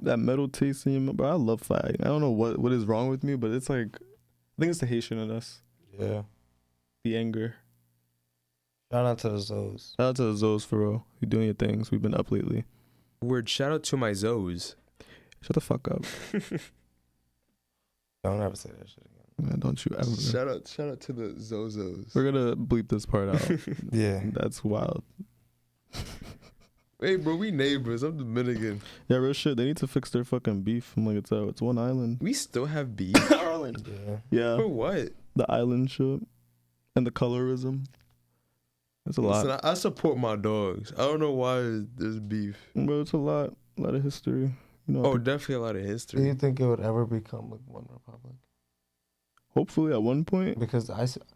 That metal taste in your mouth, bro. I love fighting. I don't know what is wrong with me, but it's like I think it's the Haitian in us, Yeah. the anger. Shout out to the Zoes. Shout out to the Zoes for real. You're doing your things. We've been up lately. Word, shout out to my Zoes. Shut the fuck up. Don't ever say that shit again. Man, don't you ever. Shout out to the Zozos. We're gonna bleep this part out. Yeah. That's wild. Hey, bro, we neighbors. I'm Dominican. Yeah, real shit. They need to fix their fucking beef. I'm like, it's one island. We still have beef. Ireland. Yeah. Yeah, For what? the island shit and the colorism. It's a lot, Listen, I support my dogs. I don't know why there's beef. but it's a lot of history. You know. Oh, definitely a lot of Do you history. think it would ever become like one republic? Hopefully, at one point, Because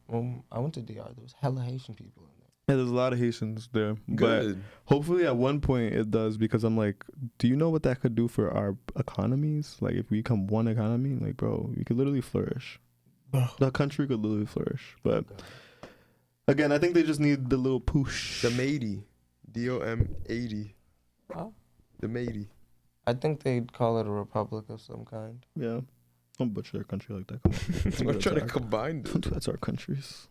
when I went to DR, there was hella Haitian people in there. yeah, there's a lot of Haitians there. But Good. hopefully, at one point, it does because I'm like, do you know what that could do for our economies? Like, if we become one economy, like, bro, we could literally flourish. The country could literally flourish. But again, I think they just need the little push. The matey. DOM80. Huh? The matey. I think they'd call it a republic of some kind. Yeah. Don't butcher their country like that. Come on. I'm trying to combine Don't them. do that to our countries.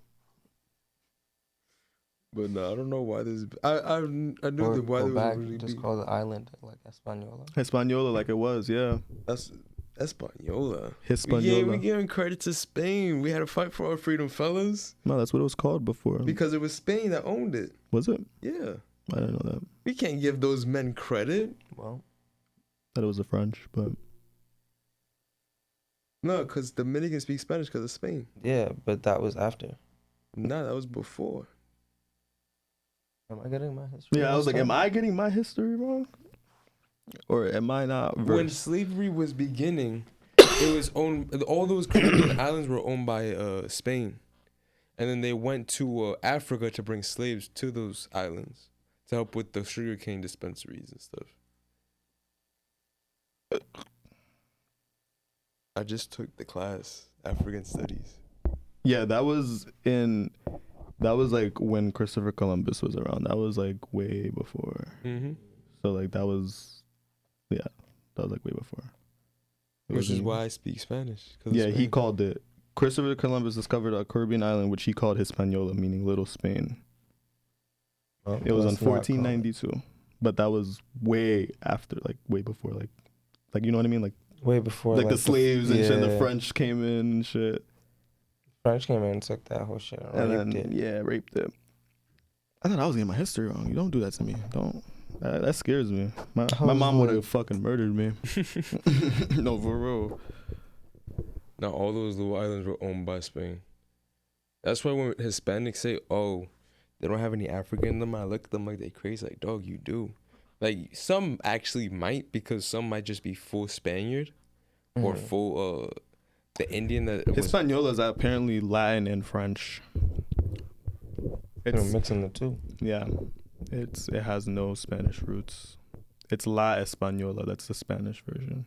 But no, I don't know why this. I knew Or why go there was back, a really just beef. call the island like Española. Hispaniola, like it was, yeah. That's Española. Hispaniola. We giving credit to Spain. We had to fight for our freedom, fellas. No, that's what it was called before. Because it was Spain that owned it. Was it? Yeah. I didn't know that. We can't give those men credit. Well, That it was the French, but No, because Dominicans speak Spanish because of Spain. yeah, but that was after. Nah, that was before. Am I getting my history? yeah, I was like, messed am up? I getting my history wrong, or am I not? When Versed? slavery was beginning, it was owned. All those Caribbean islands were owned by Spain, and then they went to Africa to bring slaves to those islands to help with the sugarcane dispensaries and stuff. I just took the class African Studies. Yeah, that was like when Christopher Columbus was around. That was like way before. Mm-hmm. So like that was like way before. It Which was is in- why I speak Spanish. 'Cause of Yeah, he Spain. called it. Christopher Columbus discovered a Caribbean island which he called Hispaniola, meaning Little Spain. Well, It was in let's not call it. 1492, but that was way after, like way before, like you know what I mean, like Way before. the slaves and shit. The yeah. French came in and shit, French came in and took that whole shit and and raped then it. raped it. I thought I was getting my history wrong. You don't do that to me. Don't. That scares me. My I was mom would like- have fucking murdered me. No, for real. Now all those little islands were owned by Spain. That's why when Hispanics say, "Oh, they don't have any African in them," I look at them like they crazy. Like, dog, you do. Like some actually might, because some might just be full Spaniard or Mhm. full the Indian that was. Hispaniola is apparently Latin and French. They're It's mixing the two. yeah, it has no Spanish roots. It's La Española. That's the Spanish version.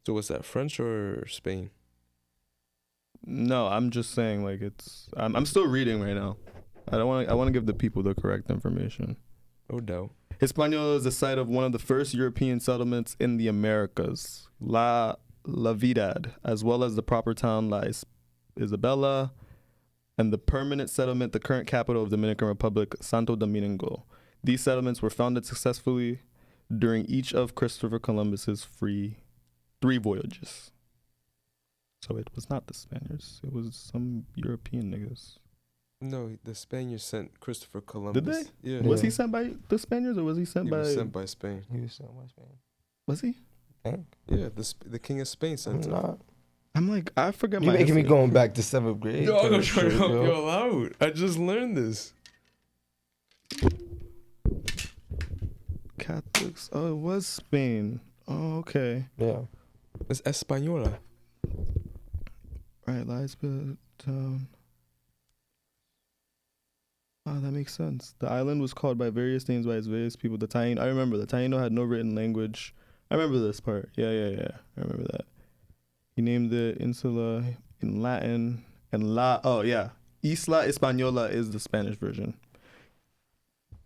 So what's that? French or Spain? No, I'm just saying like it's. I'm still reading right now. I want to give the people the correct information. No doubt. Hispaniola is the site of one of the first European settlements in the Americas, La Vidad, as well as the proper town La Isabela, and the permanent settlement, the current capital of Dominican Republic, Santo Domingo. These settlements were founded successfully during each of Christopher Columbus's three voyages. So it was not the Spaniards; it was some European niggas. No, the Spaniards sent Christopher Columbus. Did they? Yeah. Was he Yeah. sent by the Spaniards or was he sent He by? was sent by Spain. He was so much man. Was he? I think. Yeah, the king of Spain I'm sent him. not. I'm like, I forget You my. making me history. going back to 7th grade. Dog, I'm type trying to shit, help yo. y'all out. I just learned this. Catholics. Oh, it was Spain. Oh, okay. Yeah. It's Española. Right, Lisbeth town. Ah, that makes sense. The island was called by various names by its various people. The Taino. I remember the Taino had no written language. I remember this part. Yeah. I remember that. He named the insula in Latin and Oh yeah, Isla Española is the Spanish version.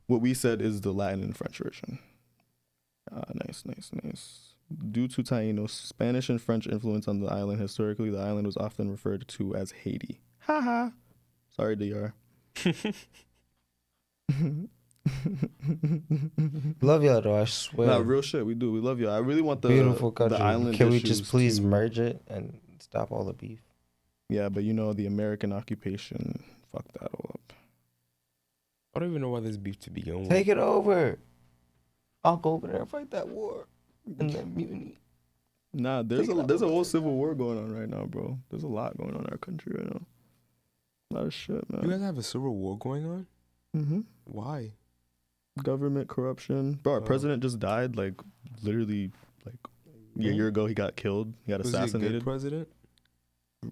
What we said is the Latin and French version. Nice. Due to Taínos' Spanish and French influence on the island, historically, the island was often referred to as Haiti. Haha. Sorry, DR. Love y'all though, I swear. Nah, real shit. We do. We love you. I really want the Beautiful country. The island Can we issues just please to- merge it and stop all the beef? Yeah, but you know the American occupation fucked that all up. I don't even know why there's beef to begin with. Take it over. I'll go over there and fight that war and that mutiny. Nah, there's a whole civil war going on right now, bro. There's a lot going on in our country right now. A lot of shit, You man. guys have a civil war going on? Mm-hmm. Why? Government corruption, bro. Our Oh. president just died, like literally, like a year ago. He got killed. He got Was he a good assassinated. president?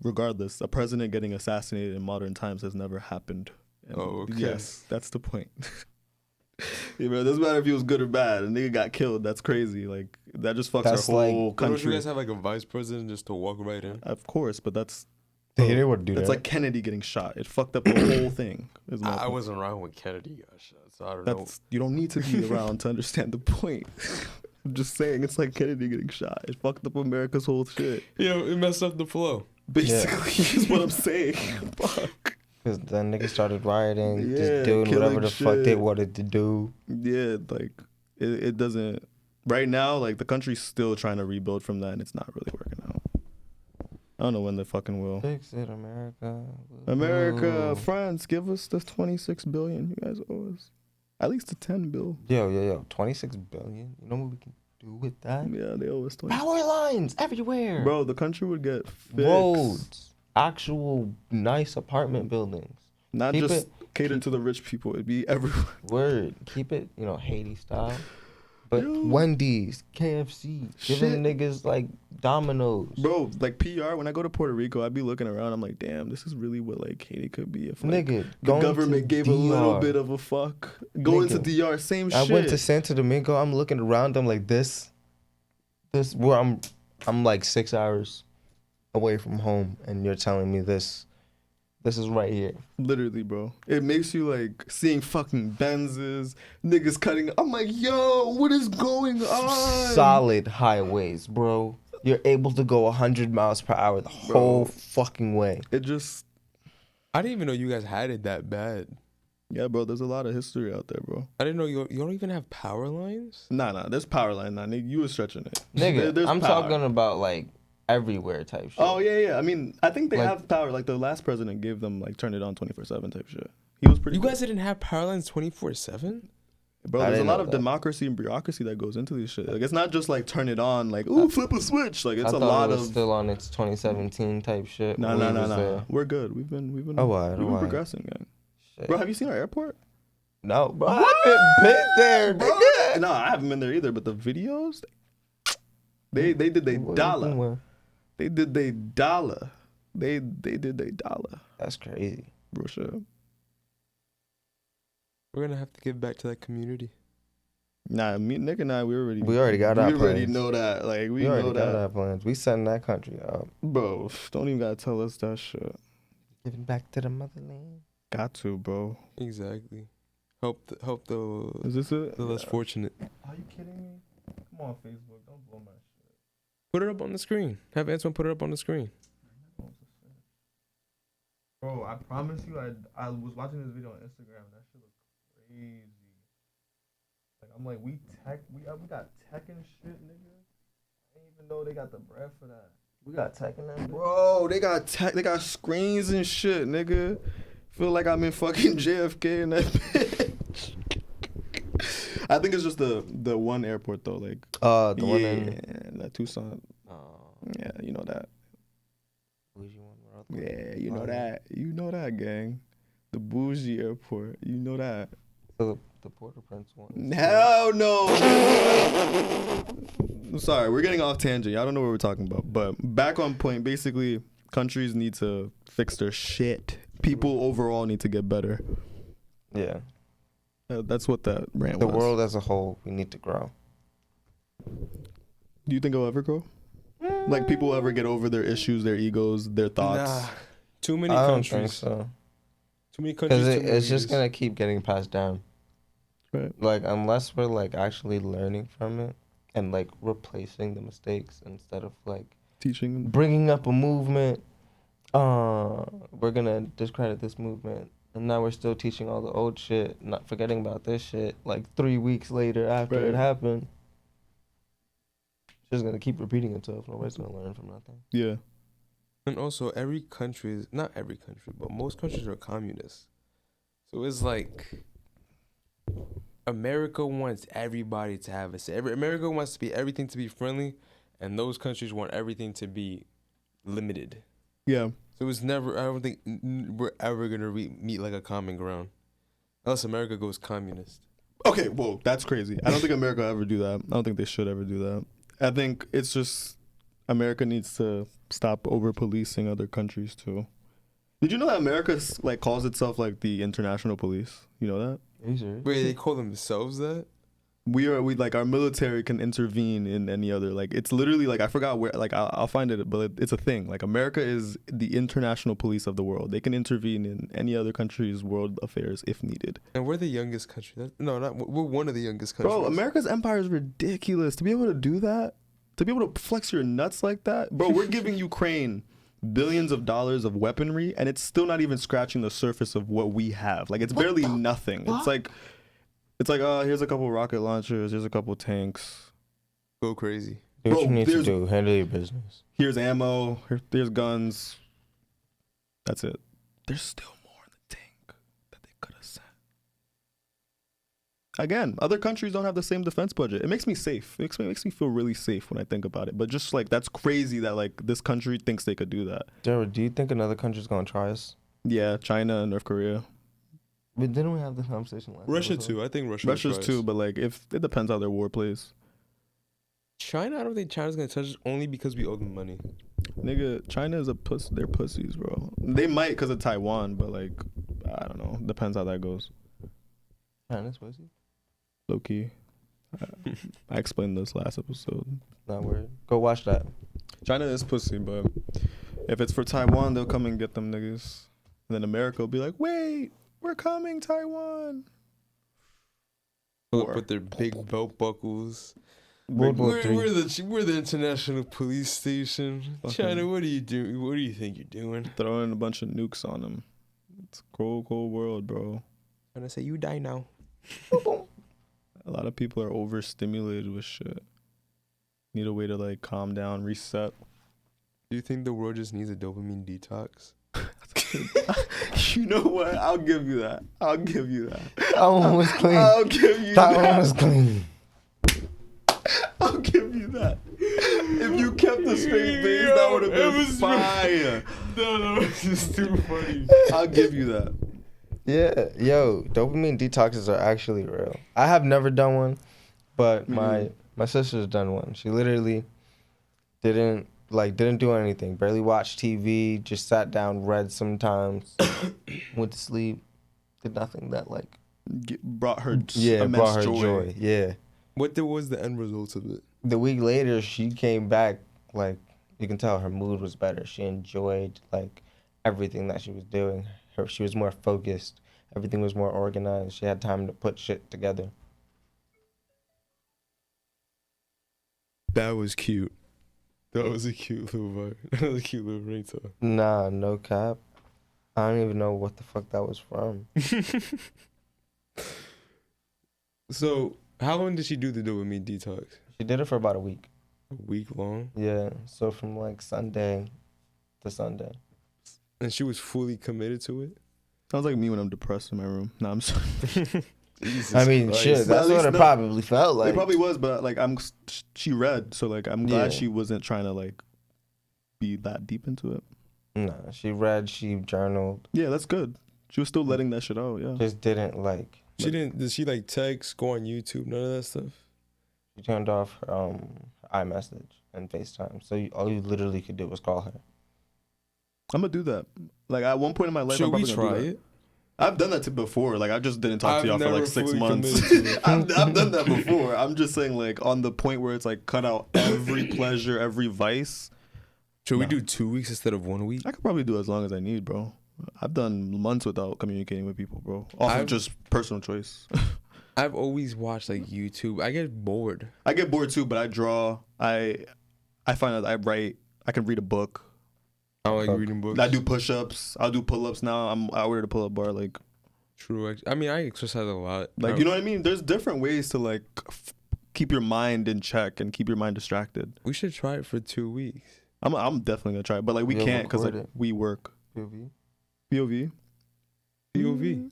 Regardless, a president getting assassinated in modern times has never happened. And Oh, okay. Yes, that's the point. Yeah, bro, it doesn't matter if he was good or bad. A nigga got killed. That's crazy. Like that just fucks That's our like- whole Why don't you country. guys have like a vice president just to walk right in? Of course, but that's They would do it's that. like Kennedy getting shot. It fucked up the whole thing. is my I point. wasn't around when Kennedy got shot, so I don't know. That's you don't need to be around to understand the point. I'm just saying, it's like Kennedy getting shot. It fucked up America's whole shit. Yeah, it messed up the flow. Basically, is what I'm saying. Fuck. Because then niggas started rioting, Yeah, just doing whatever killing the fuck they shit. wanted to do. Yeah, like it doesn't. Right now, like the country's still trying to rebuild from that, and it's not really working out. I don't know when they fucking will. Fix it, America. America, Ooh. France, give us the 26 billion you guys owe us. At least the 10 bill. Yo. 26 billion. You know what we can do with that? Yeah, they owe us 20. Power lines everywhere. Bro, the country would get fixed. Roads. Actual nice apartment buildings. Not Keep just it- catered to the rich people. It'd be everywhere. Word. Keep it, Haiti style. But Yo. Wendy's, KFC, giving niggas like Domino's. Bro, like PR, when I go to Puerto Rico, I'd be looking around. I'm like, damn, this is really what like Haiti could be if like, Nigga, the going government to gave a little DR. bit of a fuck. Going to Nigga, DR, same I shit. went to Santo Domingo. I'm looking around. I'm like, this where I'm like 6 hours away from home, and you're telling me this is right here. Literally, bro. It makes you like seeing fucking Benzes, niggas cutting. I'm like, yo, what is going on? Solid highways, bro. You're able to go 100 miles per hour the whole fucking way. It just, I didn't even know you guys had it that bad. yeah, bro. There's a lot of history out there, bro. I didn't know you don't even have power lines. Nah. There's power line. Nah, nigga, you was stretching it. Nigga, There's I'm power. talking about like everywhere type shit. Oh yeah. I mean, I think they Like- have power. Like the last president gave them like turn it on 24/7 type shit. He was pretty. You good. guys didn't have power lines 24/7. Bro, I there's a didn't lot know of that. democracy and bureaucracy that goes into these shit. Like it's not just like turn it on, like ooh flip a switch. Like I it's a thought lot it was of. still on its 2017 type shit. Nah. when we was there. We're good. We've been. Alright, we've been alright. progressing, gang. Shit. Bro, have you seen our airport? No, bro. I haven't been there, Bro, nigga. no, I haven't been there either. But the videos, they did they What you dollar. doing? They did they dollar. They did they dollar. That's crazy. Bro, shit. We're gonna have to give back to that community. Nah, me, Nick and I, we already got our we already plans. know that. Like we We already know got that, our plans. We setting that country up. bro. Don't even gotta tell us that shit. Giving back to the motherland. Got to, bro. Exactly. Help the Is this it? less fortunate. Are you kidding me? Come on, Facebook. Don't blow my shit. Put it up on the screen. Have Antoine put it up on the screen. Bro, I promise you, I was watching this video on Instagram. That shit was crazy. Like I'm like, we got tech and shit, nigga. I didn't even know they got the bread for that. We got tech in that. Bro, they got tech, they got screens and shit, nigga. Feel like I'm in fucking JFK in that bitch. I think it's just the one airport though, like The yeah, one in. that Tucson. Yeah, you know that. Bougie one, bro. Yeah, you know Oh, that. You know that, gang. The bougie airport. You know that. The Port-au-Prince one. Hell no. I'm sorry, we're getting off tangent. I don't know what we're talking about. But back on point, basically, countries need to fix their shit. People overall need to get better. Yeah. That's what that rant The was. world as a whole, we need to grow. Do you think it'll ever grow? Like people will ever get over their issues, their egos, their thoughts? Nah. Too many I don't countries. think so. Too many countries. Because too many it's just leaders. gonna keep getting passed down. Right. Like unless we're like actually learning from it and like replacing the mistakes instead of like Teaching them. bringing up a movement. We're gonna discredit this movement, and now we're still teaching all the old shit, not forgetting about this shit. Like 3 weeks later after Right. it happened, it's just gonna keep repeating itself. Nobody's gonna learn from nothing. Yeah. And also, every country is not every country, but most countries are communist. So it's like America wants everybody to have a say. America wants to be everything to be friendly, and those countries want everything to be limited. Yeah. So it's never. I don't think we're ever gonna meet like a common ground, unless America goes communist. Okay, whoa, that's crazy. I don't think America will ever do that. I don't think they should ever do that. I think it's just America needs to stop over policing other countries too. Did you know that America like calls itself like the international police? You know that? Are you serious? Wait, they call themselves that? We like our military can intervene in any other, like it's literally like I forgot where, like I'll find it, but it's a thing. Like America is the international police of the world. They can intervene in any other country's world affairs if needed. And we're the youngest country. We're one of the youngest countries. Bro, America's empire is ridiculous. To be able to do that, to be able to flex your nuts like that, bro, we're giving Ukraine billions of dollars of weaponry, and it's still not even scratching the surface of what we have. Like it's barely nothing. It's like, here's a couple rocket launchers, here's a couple tanks. Go crazy. Do what Bro, you need to there's- do. Handle your business. Here's ammo. There's guns. That's it. There's still more in the tank that they could have sent. Again, other countries don't have the same defense budget. It makes me safe. It makes me feel really safe when I think about it. But just like that's crazy that like this country thinks they could do that. Jared, do you think another country's gonna try us? Yeah, China and North Korea. But didn't we have this conversation last Russia episode? too. I think Russia. Russia's tries. too, but like if it depends how their war plays. China, I don't think China's gonna touch us only because we owe them money. Nigga, China is a puss. They're pussies, bro. They might because of Taiwan, but like, I don't know. Depends how that goes. China's pussy? Low key. I explained this last episode. Not weird. Go watch that. China is pussy, but if it's for Taiwan, they'll come and get them niggas. And then America will be like, wait, we're coming, Taiwan. Pull Or- up with their big belt buckles. World War III. We're the international police station. Fucking- China, what are you doing? What do you think you're doing? Throwing a bunch of nukes on them. It's a cold, cold world, bro. Trying to say you die now. A lot of people are overstimulated with shit. Need a way to like calm down, reset. Do you think the world just needs a dopamine detox? You know what? I'll give you that. I'll give you that. That one was clean. I'll give you That that. one was clean. I'll give you that. If you kept the straight face, that would have been fire. No, that was just too funny. I'll give you that. Yeah, yo, dopamine detoxes are actually real. I have never done one, but my sister's done one. She literally didn't do anything. Barely watched TV. Just sat down, read sometimes, went to sleep, did nothing that like Brought her yeah immense brought her joy. Yeah. What was the end result of it? The week later, she came back like you can tell her mood was better. She enjoyed like everything that she was doing. She was more focused. Everything was more organized. She had time to put shit together. That was cute. That was a cute little vibe. That was a cute little ringtone. Nah, no cap. I don't even know what the fuck that was from. So, how long did she do the dopamine detox? She did it for about a week. A week long? Yeah, so from like Sunday to Sunday. And she was fully committed to it? Sounds like me when I'm depressed in my room. No, I'm sorry. Jesus I mean, Christ. shit, At that's least what it no- probably felt like. It probably was, but like she read, so like I'm glad Yeah. she wasn't trying to like be that deep into it. Nah, she read, she journaled, Yeah, that's good. She was still letting that shit out. Yeah. just didn't like. Did she like text, go on YouTube, none of that stuff? She turned off her iMessage and FaceTime. So all you literally could do was call her. I'm gonna do that. Like at one point in my life, Should I'm we probably gonna try do that. it? I've done that before. Like I just didn't talk I've to y'all for never like 6 fully months. committed to it. I've done that before. I'm just saying like on the point where it's like cut out every pleasure, every vice. Should we Nah. do 2 weeks instead of 1 week? I could probably do as long as I need, bro. I've done months without communicating with people, bro. Off of I've- just personal choice. I've always watched like YouTube. I get bored. I get bored too, but I draw. I find that I write. I can read a book. I don't like Fuck. reading books. I do push-ups. I'll do pull-ups now. I ordered a pull-up bar. Like True. I mean, I exercise a lot. you know what I mean? There's different ways to like keep your mind in check and keep your mind distracted. We should try it for 2 weeks. I'm definitely gonna try it, but like we We'll can't because like record it. we work. POV. POV. POV.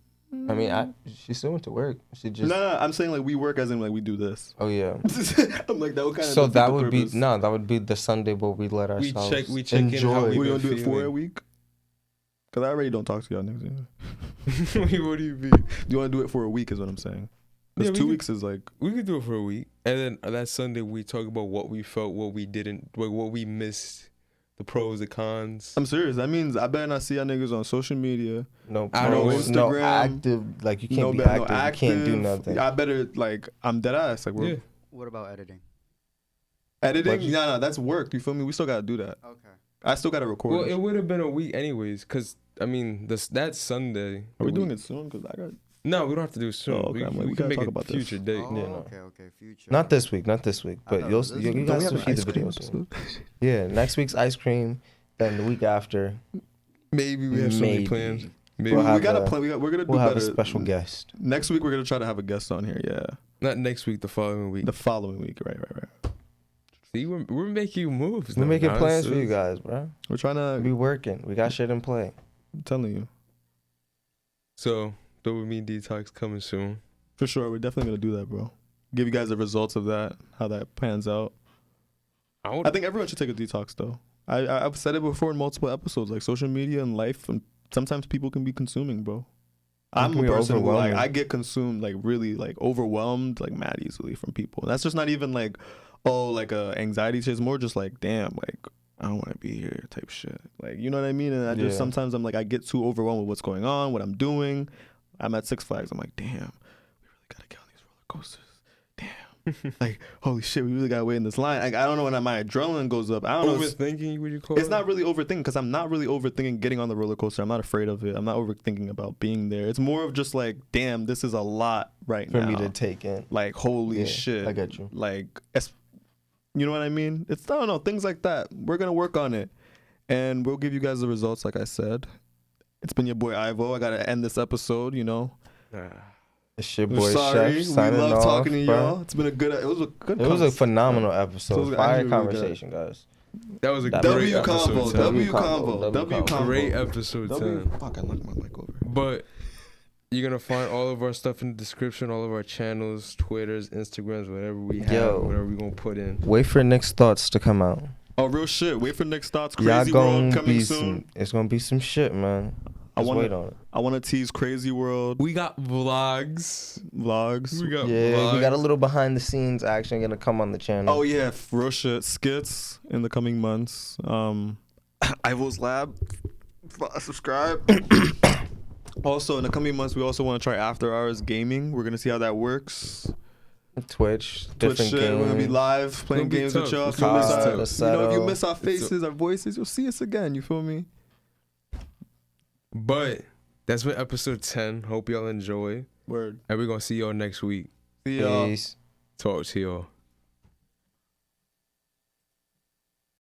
I mean, she still went to work. She just. No, I'm saying like we work as in like we do this. Oh yeah. I'm like that would kind of. So that would be that would be the Sunday where we let We ourselves check in how enjoy. we We been gonna do it 4 a feeling. week. Cause I already don't talk to y'all niggas. Anyway. Wait, what do you mean? Do you want to do it for a week? Is what I'm saying. Because Yeah, we 2 could- weeks is like We could do it for a week, and then that Sunday we talk about what we felt, what we didn't, what we missed, the pros, the cons. I'm serious. That means I better not see y'all niggas on social media. No, I no, know no Instagram, active. Like you can't No be be- no active. You can't do nothing. I better like I'm dead ass. Like we're Yeah. What about editing? editing. But you- Nah, that's work. You feel me? We still gotta do that. Okay. I still gotta record. Well, this. it would have been a week anyways, cause I mean, that Sunday. Are we doing it soon? Cause I got. No, we don't have to do it soon. Oh, okay. I'm like, we can gotta make talk a about this. future date. Oh, Yeah, no. okay. Future. Not this week. But I you'll thought it was you this guys week. Don't we will have see an the ice cream videos. episode? Yeah, next week's ice cream. Then the week after, Maybe we have so many Maybe. plans. Maybe We'll We have gotta a- plan. We're gonna do we'll have a better. special guest. Next week we're gonna try to have a guest on here. Yeah, not next week, the following week. the following week. Right. See, we're making moves. We're though, making guys. plans for you guys, bro. We're trying to. We working. We got shit in play. I'm telling you. So, dopamine detox coming soon. For sure, we're definitely gonna do that, bro. Give you guys the results of that, how that pans out. I think everyone should take a detox, though. I've said it before in multiple episodes. Like social media and life, and sometimes people can be consuming, bro. I'm a person who like I get consumed, like really like overwhelmed, like mad easily from people. And that's just not even like, oh, like a anxiety shit. It's more just like, damn, like I don't want to be here type shit. Like, you know what I mean? And I just sometimes I'm like, I get too overwhelmed with what's going on, what I'm doing. I'm at Six Flags. I'm like, damn, we really gotta get on these roller coasters. Damn, like holy shit, we really gotta wait in this line. Like, I don't know when my adrenaline goes up. I don't know. Overthinking, would you call it? It's not really overthinking because I'm not really overthinking getting on the roller coaster. I'm not afraid of it. I'm not overthinking about being there. It's more of just like, damn, this is a lot right now for me to take in. Like, holy shit. I get you. Like, you know what I mean? It's, I don't know, things like that. We're gonna work on it, and we'll give you guys the results. Like I said, it's been your boy Ivo. I gotta end this episode. You know. It's your We're boy sorry. Chef signing we love off, talking to bro. y'all. It's been a good. It was a good. It was a phenomenal episode. So it was Fire actually really conversation, guys. That was a That great W episode. combo. 10. W combo. W combo. Great episode 10. Fuck, I knocked my mic over. But you're gonna find all of our stuff in the description, all of our channels, Twitters, Instagrams, whatever we have, whatever we gonna put in. Wait for Nick's thoughts to come out. Oh, real shit. Wait for Nick's thoughts. Y'all Crazy World gonna coming be soon. it's gonna be some shit, man. Just wait on it. I want to tease Crazy World We got vlogs. vlogs. We got Yeah, vlogs. we got a little behind the scenes action gonna come on the channel. Oh yeah, real shit. Skits in the coming months. Ivo's Lab. Subscribe. Also, in the coming months, we also want to try After Hours Gaming. We're gonna see how that works. Twitch, Twitch different shit. We're gonna be games. live playing It's gonna be games with tough. y'all. It's If you gonna miss be our- tough. you know, if you miss our faces, our voices, you'll see us again. You feel me? But that's been episode 10. Hope y'all enjoy. Word. And we're gonna see y'all next week. See y'all. Peace. Talk to y'all.